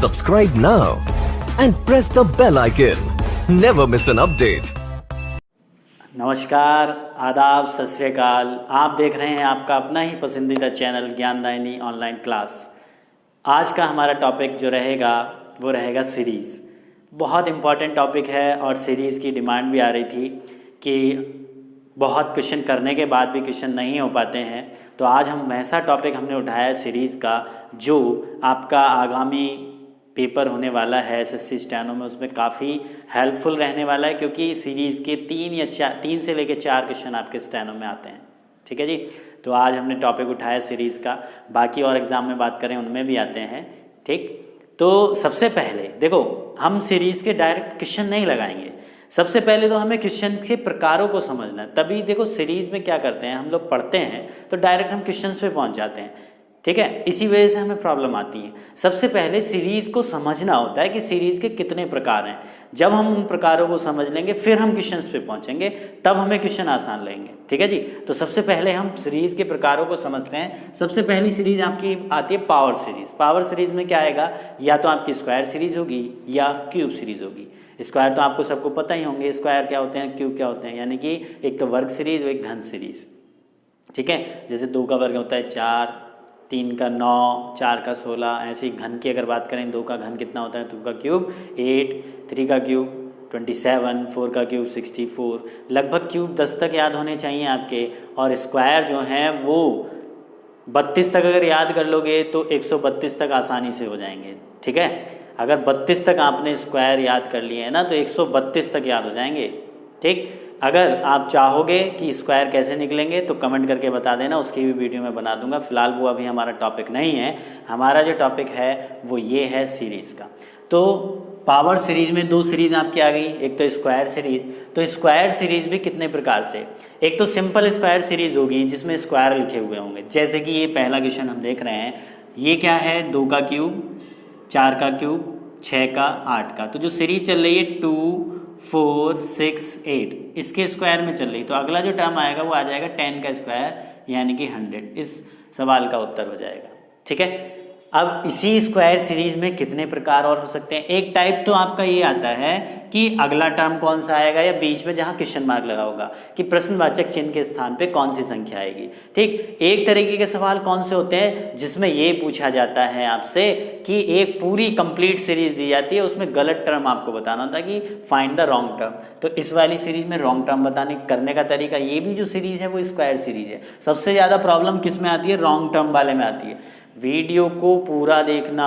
Subscribe now and press the bell icon. Never miss an update. नमस्कार, आदाब, सत श्री अकाल। आप देख रहे हैं आपका अपना ही पसंदीदा चैनल ज्ञानदायिनी ऑनलाइन क्लास। आज का हमारा टॉपिक जो रहेगा वो रहेगा सीरीज़। बहुत इम्पॉर्टेंट टॉपिक है और सीरीज़ की डिमांड भी आ रही थी कि बहुत क्वेश्चन करने के बाद भी क्वेश्चन नहीं हो पाते हैं, तो आज हम वैसा टॉपिक हमने उठाया है सीरीज़ का जो आपका आगामी पेपर होने वाला है एसएससी स्टेनो में, उसमें काफ़ी हेल्पफुल रहने वाला है, क्योंकि सीरीज़ के 3 से लेकर 4 क्वेश्चन आपके स्टेनो में आते हैं। ठीक है जी, तो आज हमने टॉपिक उठाया सीरीज़ का। बाकी और एग्ज़ाम में बात करें उनमें भी आते हैं। ठीक, तो सबसे पहले देखो, हम सीरीज़ के डायरेक्ट क्वेश्चन नहीं लगाएंगे। सबसे पहले तो हमें क्वेश्चन के प्रकारों को समझना है। तभी देखो सीरीज़ में क्या करते हैं, हम लोग पढ़ते हैं तो डायरेक्ट हम क्वेश्चंस पे पहुंच जाते हैं। ठीक है, इसी वजह से हमें प्रॉब्लम आती है। सबसे पहले सीरीज़ को समझना होता है कि सीरीज़ के कितने प्रकार हैं। जब हम उन प्रकारों को समझ लेंगे फिर हम क्वेश्चंस पे पहुंचेंगे, तब हमें क्वेश्चन आसान लगेंगे। ठीक है जी, तो सबसे पहले हम सीरीज़ के प्रकारों को समझते हैं। सबसे पहली सीरीज़ आपकी आती है पावर सीरीज़। पावर सीरीज़ में क्या आएगा, या तो आपकी स्क्वायर सीरीज़ होगी या क्यूब सीरीज़ होगी। स्क्वायर तो आपको सबको पता ही होंगे, स्क्वायर क्या होते हैं, क्यूब क्या होते हैं, यानी कि एक तो वर्ग सीरीज़ और एक घन सीरीज़। ठीक है, जैसे 2 का वर्ग होता है 4, 3 का 9, 4 का 16। ऐसे ही घन की अगर बात करें, 2 का घन कितना होता है, 2 का क्यूब 8, 3 का क्यूब 27, 4 का क्यूब 64। लगभग क्यूब 10 तक याद होने चाहिए आपके। और स्क्वायर जो हैं वो 32 तक अगर याद कर लोगे तो 132 तक आसानी से हो जाएंगे। ठीक है, अगर 32 तक आपने स्क्वायर याद कर लिए हैं ना तो 132 तक याद हो जाएंगे। ठीक, अगर आप चाहोगे कि स्क्वायर कैसे निकलेंगे तो कमेंट करके बता देना, उसकी भी वीडियो मैं बना दूंगा। फिलहाल वो अभी हमारा टॉपिक नहीं है। हमारा जो टॉपिक है वो ये है सीरीज़ का। तो पावर सीरीज़ में 2 सीरीज़ आपकी आ गई, एक तो स्क्वायर सीरीज़। तो स्क्वायर सीरीज़ भी कितने प्रकार से, एक तो सिंपल स्क्वायर सीरीज़ होगी जिसमें स्क्वायर लिखे हुए होंगे, जैसे कि ये पहला क्वेश्चन हम देख रहे हैं। ये क्या है, 2 का क्यूब, 4 का क्यूब, 6 का, 8 का। तो जो सीरीज चल रही है 2, 4, 6, 8 इसके स्क्वायर में चल रही, तो अगला जो टर्म आएगा वो आ जाएगा 10 का स्क्वायर यानी कि 100। इस सवाल का उत्तर हो जाएगा। ठीक है, अब इसी स्क्वायर सीरीज में कितने प्रकार और हो सकते हैं। एक टाइप तो आपका ये आता है कि अगला टर्म कौन सा आएगा, या बीच में जहाँ क्वेश्चन मार्क लगा होगा कि प्रश्नवाचक चिन्ह के स्थान पे कौन सी संख्या आएगी। ठीक, एक तरीके के सवाल कौन से होते हैं जिसमें ये पूछा जाता है आपसे कि एक पूरी कंप्लीट सीरीज दी जाती है, उसमें गलत टर्म आपको बताना होता है कि फाइंड द रॉन्ग टर्म। तो इस वाली सीरीज में रॉन्ग टर्म बताने करने का तरीका, ये भी जो सीरीज है वो स्क्वायर सीरीज है। सबसे ज़्यादा प्रॉब्लम किस में आती है, रॉन्ग टर्म वाले में आती है। वीडियो को पूरा देखना,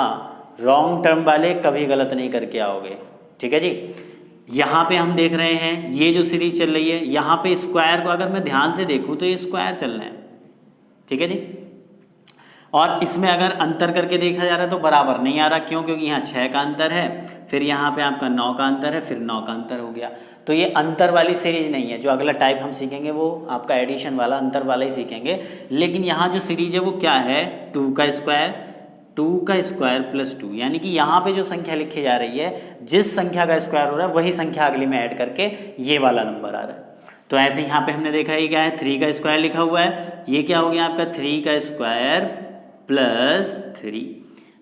रॉन्ग टर्म वाले कभी गलत नहीं करके आओगे। ठीक है जी, यहाँ पे हम देख रहे हैं ये जो सीरीज चल रही है, यहाँ पे स्क्वायर को अगर मैं ध्यान से देखूँ तो ये स्क्वायर चल रहे हैं। ठीक है जी, और इसमें अगर अंतर करके देखा जा रहा है तो बराबर नहीं आ रहा। क्यों, क्योंकि यहाँ 6 का अंतर है, फिर यहाँ पे आपका 9 का अंतर है, फिर 9 का अंतर हो गया। तो ये अंतर वाली सीरीज नहीं है। जो अगला टाइप हम सीखेंगे वो आपका एडिशन वाला, अंतर वाला ही सीखेंगे। लेकिन यहाँ जो सीरीज है वो क्या है, 2 का स्क्वायर प्लस 2, यानी कि यहाँ पे जो संख्या लिखी जा रही है, जिस संख्या का स्क्वायर हो रहा है वही संख्या अगली में ऐड करके ये वाला नंबर आ रहा है। तो ऐसे यहाँ पे हमने देखा ये क्या है, 3 का स्क्वायर लिखा हुआ है। ये क्या हो गया आपका 3 का स्क्वायर प्लस 3।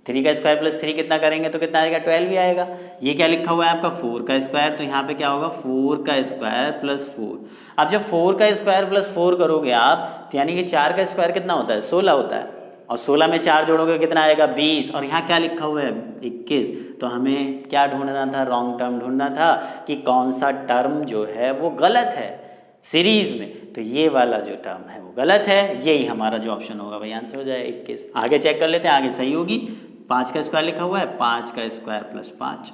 3 का स्क्वायर प्लस 3 कितना करेंगे तो कितना आएगा, 12 ही आएगा। ये क्या लिखा हुआ है आपका 4 का स्क्वायर, तो यहाँ पे क्या होगा 4 का स्क्वायर प्लस 4। अब जब 4 का स्क्वायर प्लस 4 करोगे आप, तो यानी कि 4 का स्क्वायर कितना होता है, 16 होता है। और 16 में 4 जोड़ोगे कितना आएगा, 20। और यहाँ क्या लिखा हुआ है 21। तो हमें क्या ढूंढना था, रॉन्ग टर्म ढूंढना था कि कौन सा टर्म जो है वो गलत है सीरीज में। तो ये वाला जो टर्म है वो गलत है, यही हमारा जो ऑप्शन होगा भाई आंसर हो जाए 21। आगे चेक कर लेते हैं, आगे सही होगी। 5 का स्क्वायर लिखा हुआ है, 5 का स्क्वायर प्लस 5।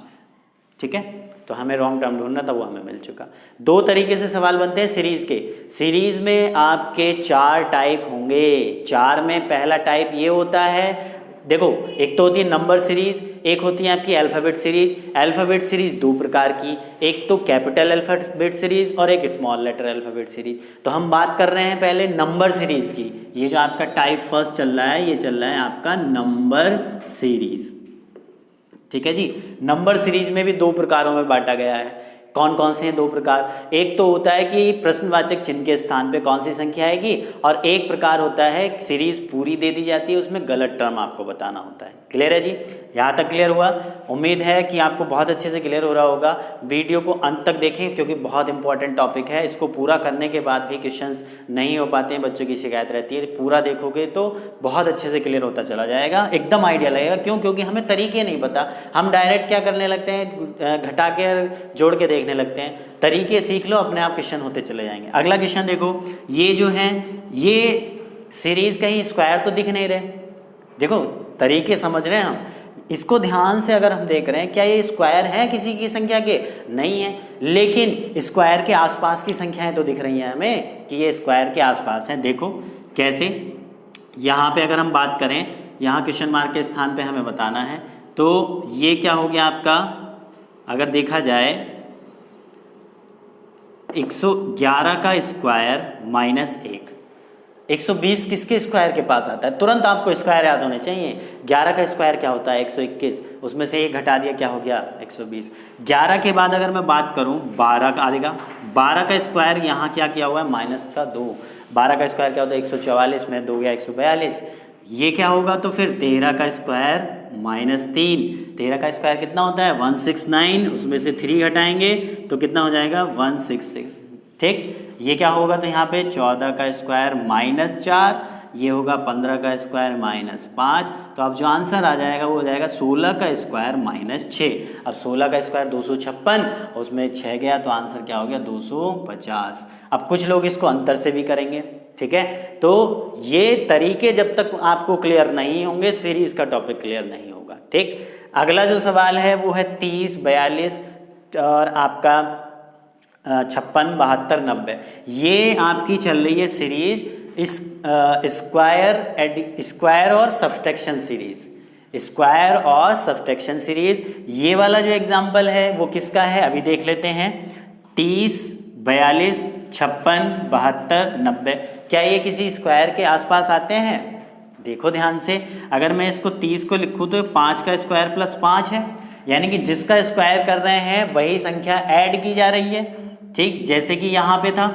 ठीक है, तो हमें रॉन्ग टर्म ढूंढना था, वो हमें मिल चुका। 2 तरीके से सवाल बनते हैं सीरीज के। सीरीज में आपके 4 टाइप होंगे। 4 में पहला टाइप ये होता है, देखो एक तो होती है नंबर सीरीज, एक होती है आपकी अल्फ़ाबेट सीरीज। अल्फ़ाबेट सीरीज 2 प्रकार की, एक तो कैपिटल अल्फ़ाबेट सीरीज और एक स्मॉल लेटर अल्फ़ाबेट सीरीज। तो हम बात कर रहे हैं पहले नंबर सीरीज की। ये जो आपका टाइप फर्स्ट चल रहा है, ये चल रहा है आपका नंबर सीरीज। ठीक है जी, नंबर सीरीज में भी 2 प्रकारों में बांटा गया है। कौन कौन से हैं? 2 प्रकार। एक तो होता है कि प्रश्नवाचक चिन्ह के स्थान पे कौन सी संख्या आएगी, और एक प्रकार होता है सीरीज पूरी दे दी जाती है, उसमें गलत टर्म आपको बताना होता है। क्लियर है जी? यहाँ तक क्लियर हुआ? उम्मीद है कि आपको बहुत अच्छे से क्लियर हो रहा होगा। वीडियो को अंत तक देखें क्योंकि बहुत इंपॉर्टेंट टॉपिक है। इसको पूरा करने के बाद भी क्वेश्चंस नहीं हो पाते हैं, बच्चों की शिकायत रहती है। पूरा देखोगे तो बहुत अच्छे से क्लियर होता चला जाएगा, एकदम आइडिया लगेगा। क्यों? क्योंकि हमें तरीके नहीं पता, हम डायरेक्ट क्या करने लगते हैं, घटा के जोड़ के देखने लगते हैं। तरीके सीख लो, अपने आप क्वेश्चन होते चले जाएंगे। अगला क्वेश्चन देखो, ये जो है ये सीरीज कहीं स्क्वायर तो दिख नहीं रहे। देखो तरीके समझ रहे हैं हम, इसको ध्यान से अगर हम देख रहे हैं, क्या ये स्क्वायर है किसी की संख्या के? नहीं है, लेकिन स्क्वायर के आसपास की संख्याएं तो दिख रही हैं हमें कि ये स्क्वायर के आसपास हैं। देखो कैसे, यहाँ पे अगर हम बात करें, यहाँ क्वेश्चन मार्क के स्थान पे हमें बताना है, तो ये क्या हो गया आपका, अगर देखा जाए 111 का स्क्वायर माइनस 1, 120 किसके स्क्वायर के पास आता है? तुरंत आपको स्क्वायर याद होने चाहिए। 11 का स्क्वायर क्या होता है? 121, उसमें से 1 घटा दिया, क्या हो गया? 120। 11 के बाद अगर मैं बात करूं 12 का आएगा, 12 का स्क्वायर यहाँ क्या किया हुआ है? माइनस का 2। 12 का स्क्वायर क्या होता है? 144 में 2 गया 142। ये क्या होगा? तो फिर 13 का स्क्वायर माइनस 3। 13 का स्क्वायर कितना होता है? 169, उसमें से 3 घटाएंगे तो कितना हो जाएगा? 166। ठीक, ये क्या होगा? तो यहाँ पे 14 का स्क्वायर माइनस 4, ये होगा 15 का स्क्वायर माइनस 5। तो अब जो आंसर आ जाएगा वो हो जाएगा 16 का स्क्वायर माइनस 6। अब 16 का स्क्वायर 256, उसमें 6 गया तो आंसर क्या हो गया? 250। अब कुछ लोग इसको अंतर से भी करेंगे, ठीक है। तो ये तरीके जब तक आपको क्लियर नहीं होंगे, सीरीज का टॉपिक क्लियर नहीं होगा, ठीक। अगला जो सवाल है वो है 30, 42 और आपका 56, 72, 90। ये आपकी चल रही है सीरीज स्क्वायर और सब्ट्रैक्शन सीरीज, स्क्वायर और सब्ट्रैक्शन सीरीज। ये वाला जो एग्जाम्पल है वो किसका है अभी देख लेते हैं। 30, 42, 56, 72, 90, क्या ये किसी स्क्वायर के आसपास आते हैं? देखो ध्यान से, अगर मैं इसको 30 को लिखूँ तो 5 का स्क्वायर प्लस 5 है, यानी कि जिसका स्क्वायर कर रहे हैं वही संख्या ऐड की जा रही है, ठीक। जैसे कि यहाँ पे था,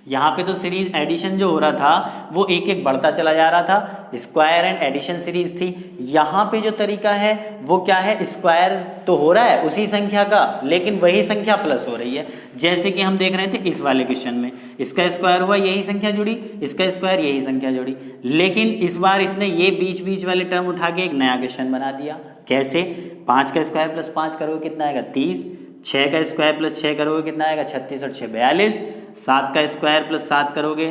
यहाँ पे तो सीरीज एडिशन जो हो रहा था वो एक एक बढ़ता चला जा रहा था, स्क्वायर एंड एडिशन सीरीज थी। यहाँ पे जो तरीका है वो क्या है, स्क्वायर तो हो रहा है उसी संख्या का, लेकिन वही संख्या प्लस हो रही है। जैसे कि हम देख रहे थे इस वाले क्वेश्चन में, इसका स्क्वायर हुआ यही संख्या जुड़ी, इसका स्क्वायर यही संख्या जुड़ी, लेकिन इस बार इसने ये बीच बीच वाले टर्म उठा के एक नया क्वेश्चन बना दिया। कैसे? 5 का स्क्वायर प्लस 5 करोगे कितना आएगा? 30। 6 का स्क्वायर प्लस 6 करोगे कितना आएगा? 36 और 6 42। 7 का स्क्वायर प्लस 7 करोगे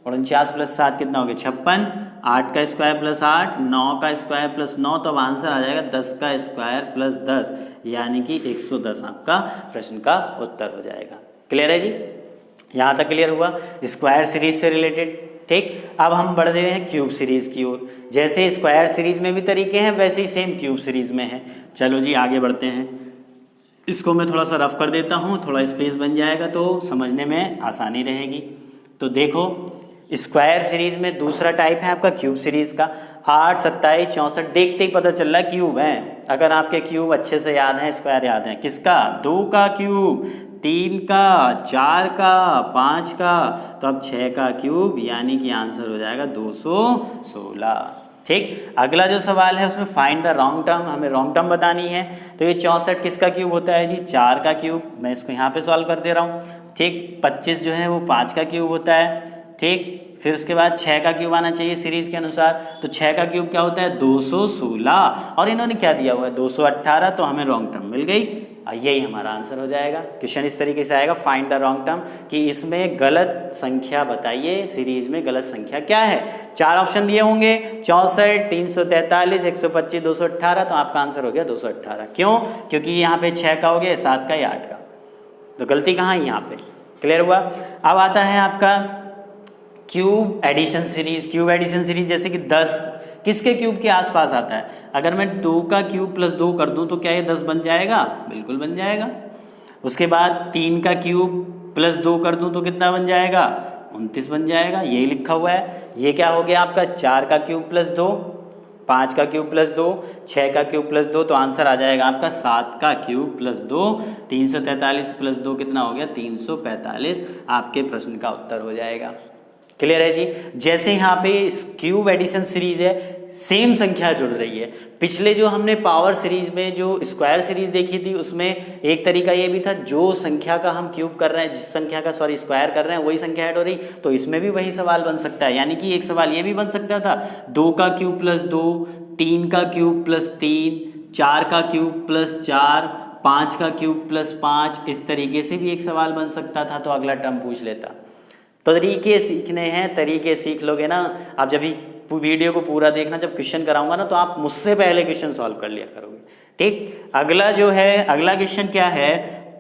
49 प्लस 7 कितना हो गया? 56। 8 का स्क्वायर प्लस 8, 9 का स्क्वायर प्लस 9, तो अब आंसर आ जाएगा 10 का स्क्वायर प्लस 10, यानी कि 110 आपका प्रश्न का उत्तर हो जाएगा। क्लियर है जी? यहाँ तक क्लियर हुआ स्क्वायर सीरीज से रिलेटेड, ठीक। अब हम बढ़ रहे हैं क्यूब सीरीज की ओर। जैसे स्क्वायर सीरीज में भी तरीके हैं वैसे ही सेम क्यूब सीरीज में है। चलो जी आगे बढ़ते हैं। इसको मैं थोड़ा सा रफ कर देता हूँ, थोड़ा स्पेस बन जाएगा तो समझने में आसानी रहेगी। तो देखो स्क्वायर सीरीज में दूसरा टाइप है आपका क्यूब सीरीज का। 8, 27, 64 देखते ही पता चल रहा है क्यूब है। अगर आपके क्यूब अच्छे से याद हैं, स्क्वायर याद हैं, किसका? 2 का क्यूब, 3 का, 4 का, 5 का, तो अब 6 का क्यूब, यानी कि आंसर हो जाएगा 216, ठीक। अगला जो सवाल है उसमें फाइंड द रॉन्ग टर्म, हमें रॉन्ग टर्म बतानी है। तो ये 64 किसका क्यूब होता है जी? 4 का क्यूब। मैं इसको यहाँ पे सॉल्व कर दे रहा हूँ, ठीक। 25 जो है वो 5 का क्यूब होता है, ठीक। फिर उसके बाद 6 का क्यूब आना चाहिए सीरीज के अनुसार, तो 6 का क्यूब क्या होता है? 216, और इन्होंने क्या दिया हुआ है? 218, तो हमें रॉन्ग टर्म मिल गई। यही हमारा आंसर हो जाएगा। क्वेश्चन इस तरीके से आएगा, फाइंड द रॉन्ग टर्म, कि इसमें गलत संख्या बताइए, सीरीज में गलत संख्या क्या है। 4 ऑप्शन दिए होंगे, 64, 343, 125, 218, तो आपका आंसर हो गया 218। क्यों? क्योंकि यहाँ पे 6 का हो गया, 7 का या 8 का, तो गलती कहाँ है यहाँ पे। क्लियर हुआ? अब आता है आपका cube edition series. Cube edition series जैसे कि 10 किसके क्यूब के आसपास आता है? अगर मैं 2 का क्यूब प्लस 2 कर दूं तो क्या ये 10 बन जाएगा? बिल्कुल बन जाएगा। उसके बाद 3 का क्यूब प्लस 2 कर दूं तो कितना बन जाएगा? 29 बन जाएगा, यही लिखा हुआ है। ये क्या हो गया आपका? 4 का क्यूब प्लस 2, 5 का क्यूब प्लस 2, 6 का क्यूब प्लस 2, तो आंसर आ जाएगा आपका 7 का क्यूब प्लस 2, 343 प्लस 2 कितना हो गया 345, आपके प्रश्न का उत्तर हो जाएगा। क्लियर है जी। जैसे यहाँ पे इस क्यूब एडिशन सीरीज है, सेम संख्या जुड़ रही है। पिछले जो हमने पावर सीरीज में जो स्क्वायर सीरीज देखी थी उसमें एक तरीका ये भी था, जो संख्या का हम क्यूब कर रहे हैं, जिस संख्या का स्क्वायर कर रहे हैं वही संख्या ऐड हो रही, तो इसमें भी वही सवाल बन सकता है। यानी कि एक सवाल ये भी बन सकता था 2 का क्यूब प्लस 2, 3 का क्यूब प्लस 3, 4 का क्यूब प्लस 4, 5 का क्यूब प्लस 5, इस तरीके से भी एक सवाल बन सकता था, तो अगला टर्म पूछ लेता। तो तरीके सीखने हैं, तरीके सीख लोगे ना। आप जब भी वीडियो को पूरा देखना, जब क्वेश्चन कराऊंगा ना तो आप मुझसे पहले क्वेश्चन सॉल्व कर लिया करोगे। ठीक, अगला जो है, अगला क्वेश्चन क्या है,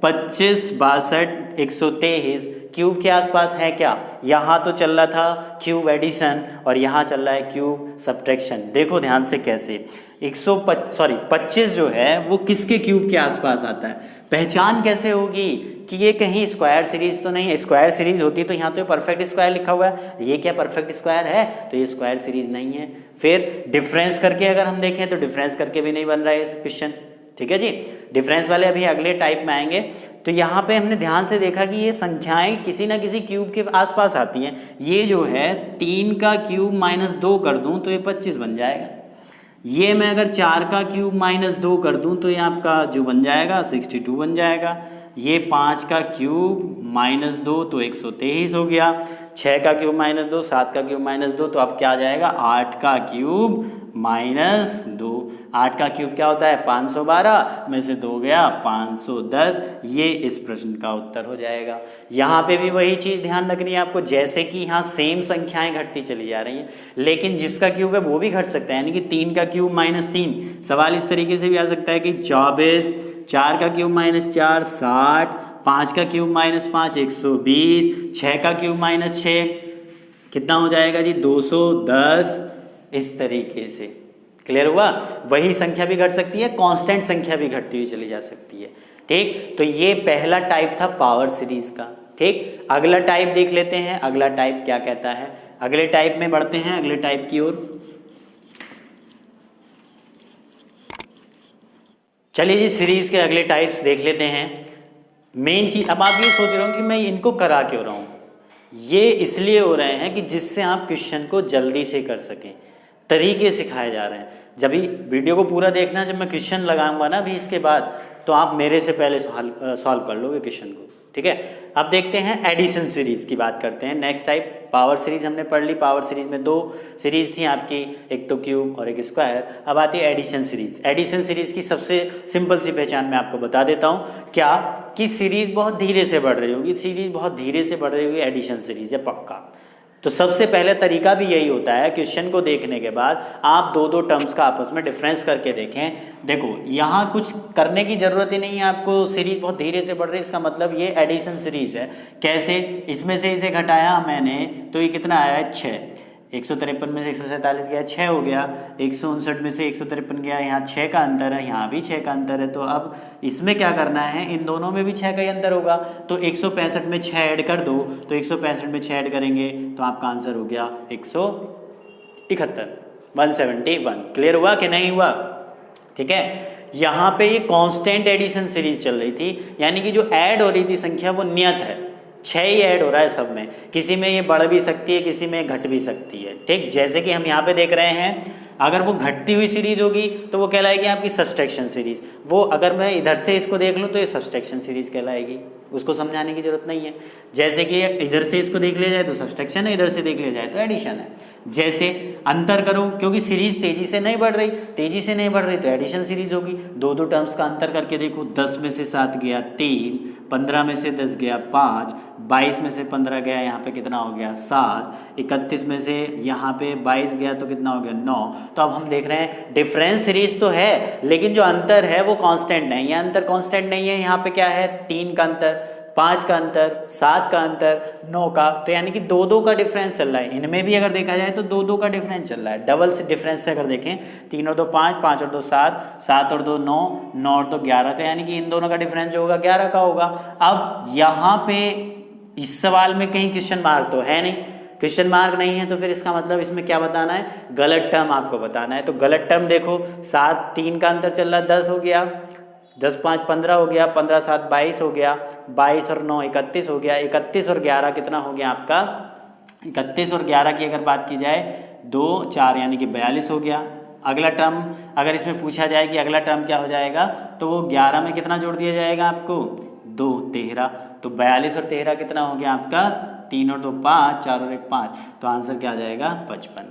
25, 62, 123 क्यूब के आसपास है क्या? यहाँ तो चल रहा था क्यूब एडिशन और यहाँ चल रहा है क्यूब सब्ट्रैक्शन। देखो ध्यान से कैसे 25 जो है वो किसके क्यूब के आसपास आता है, पहचान कैसे होगी कि ये कहीं स्क्वायर सीरीज तो नहीं है। स्क्वायर सीरीज होती तो यहाँ तो परफेक्ट स्क्वायर लिखा हुआ है, ये क्या परफेक्ट स्क्वायर है, तो ये स्क्वायर सीरीज नहीं है। फिर डिफरेंस करके अगर हम देखें तो डिफरेंस करके भी नहीं बन रहा है इस क्वेश्चन। ठीक है जी, डिफरेंस वाले अभी अगले टाइप में आएंगे। तो यहाँ पे हमने ध्यान से देखा कि ये संख्याएं किसी ना किसी क्यूब के आसपास आती हैं। ये जो है 3 का क्यूब माइनस 2 कर दूं तो ये 25 बन जाएगा। ये मैं अगर 4 का क्यूब माइनस 2 कर दूं तो ये आपका जो बन जाएगा 62 बन जाएगा। ये 5 का क्यूब माइनस 2 तो 123 हो गया। 6 का क्यूब माइनस 2, 7 का क्यूब माइनस 2, तो अब क्या आ जाएगा 8 का क्यूब माइनस 2। 8 का क्यूब क्या होता है 512 में से 2 गया 510। ये इस प्रश्न का उत्तर हो जाएगा। यहाँ पे भी वही चीज़ ध्यान रखनी है आपको, जैसे कि यहाँ सेम संख्याएं घटती चली जा रही हैं, लेकिन जिसका क्यूब है वो भी घट सकता है। यानी कि 3 का क्यूब माइनस 3, सवाल इस तरीके से भी आ सकता है कि 24, 4 का क्यूब माइनस 4 60, 5 का क्यूब माइनस 5 120, 6 का क्यूब माइनस 6 कितना हो जाएगा जी 210। इस तरीके से क्लियर हुआ। वही संख्या भी घट सकती है, कांस्टेंट संख्या भी घटती हुई चली जा सकती है। ठीक, तो ये पहला टाइप था पावर सीरीज का। ठीक, अगला टाइप देख लेते हैं, अगला टाइप क्या कहता है। अगले टाइप में बढ़ते हैं, अगले टाइप की ओर। चलिए जी, सीरीज के अगले टाइप्स देख लेते हैं। मेन चीज, अब आप ये सोच रहे हो कि मैं इनको करा क्यों रहा हूं, ये इसलिए हो रहे हैं कि जिससे आप क्वेश्चन को जल्दी से कर सकें, तरीके सिखाए जा रहे हैं। जब भी वीडियो को पूरा देखना, जब मैं क्वेश्चन लगाऊंगा ना अभी इसके बाद, तो आप मेरे से पहले सॉल्व कर लोगे क्वेश्चन को। ठीक है, अब देखते हैं एडिशन सीरीज की बात करते हैं। नेक्स्ट टाइप पावर सीरीज हमने पढ़ ली। पावर सीरीज में 2 सीरीज थी आपकी, एक तो क्यूब और एक स्क्वायर। अब आती है एडिशन सीरीज। एडिशन सीरीज की सबसे सिंपल सी पहचान मैं आपको बता देता हूँ, क्या कि सीरीज बहुत धीरे से बढ़ रही होगी, सीरीज बहुत धीरे से बढ़ रही होगी, एडिशन सीरीज है पक्का। तो सबसे पहले तरीका भी यही होता है, क्वेश्चन को देखने के बाद आप 2 टर्म्स का आपस में डिफरेंस करके देखें। देखो यहाँ कुछ करने की ज़रूरत ही नहीं है आपको, सीरीज बहुत धीरे से बढ़ रही है, इसका मतलब ये एडिशन सीरीज है। कैसे, इसमें से इसे घटाया मैंने तो ये कितना आया है 6। 153 में से 147 गया 6 हो गया। 159 में से 153 गया, यहाँ 6 का अंतर है, यहाँ भी 6 का अंतर है। तो अब इसमें क्या करना है, इन दोनों में भी 6 का ही अंतर होगा। तो 165 में 6 ऐड कर दो, तो 165 में 6 ऐड करेंगे तो आपका आंसर हो गया 171, 171। क्लियर हुआ कि नहीं हुआ? ठीक है, यहाँ पे ये कांस्टेंट एडिशन सीरीज चल रही थी, यानी कि जो ऐड हो रही थी संख्या वो नियत है, 6 ही ऐड हो रहा है सब में। किसी में ये बढ़ भी सकती है, किसी में घट भी सकती है। ठीक, जैसे कि हम यहाँ पे देख रहे हैं, अगर वो घटती हुई सीरीज होगी तो वो कहलाएगी आपकी सब्सट्रैक्शन सीरीज। वो अगर मैं इधर से इसको देख लूँ तो ये सब्सट्रैक्शन सीरीज कहलाएगी, उसको समझाने की जरूरत नहीं है। जैसे कि इधर से इसको देख लिया जाए तो सब्सट्रैक्शन है, इधर से देख लिया जाए तो एडिशन है। जैसे अंतर करो, क्योंकि सीरीज तेजी से नहीं बढ़ रही, तेजी से नहीं बढ़ रही तो एडिशन सीरीज होगी। 2 टर्म्स का अंतर करके देखो, 10 में से 7 गया 3, 15 में से 10 गया 5, 22 में से 15 गया, यहाँ पे कितना हो गया 7, 31 में से यहाँ पे 22 गया तो कितना हो गया 9। तो अब हम देख रहे हैं डिफरेंस सीरीज तो है, लेकिन जो अंतर है वो कांस्टेंट नहीं है। अंतर कांस्टेंट नहीं है, यहाँ पे क्या है 3 का अंतर, 5 का अंतर, 7 का अंतर, 9 का। तो यानी कि 2 का डिफरेंस चल रहा है। इनमें भी अगर देखा जाए तो 2 का डिफरेंस चल रहा है। डबल से डिफरेंस से अगर देखें, 3 और 2 5, 5 और 2 7, 7 और 2 9, 9 और 2 11, तो यानी कि इन दोनों का डिफरेंस जो होगा 11 का होगा। अब यहाँ पे इस सवाल में कहीं क्वेश्चन मार्क तो है नहीं, क्वेश्चन मार्क नहीं है तो फिर इसका मतलब इसमें क्या बताना है, गलत टर्म आपको बताना है। तो गलत टर्म देखो, 7 3 का अंतर चल रहा है, 10 हो गया, 10 5 15 हो गया, 15 7 22 हो गया, 22 और 9 31 हो गया, 31 और 11 कितना हो गया आपका, 31 और 11 की अगर बात की जाए 2 4 यानी कि 42 हो गया। अगला टर्म अगर इसमें पूछा जाए कि अगला टर्म क्या हो जाएगा, तो वो 11 में कितना जोड़ दिया जाएगा आपको, 2 13, तो 42 और 13 कितना हो गया आपका, 3 और 2 5, 4 और 1 5, तो आंसर क्या आ जाएगा 55।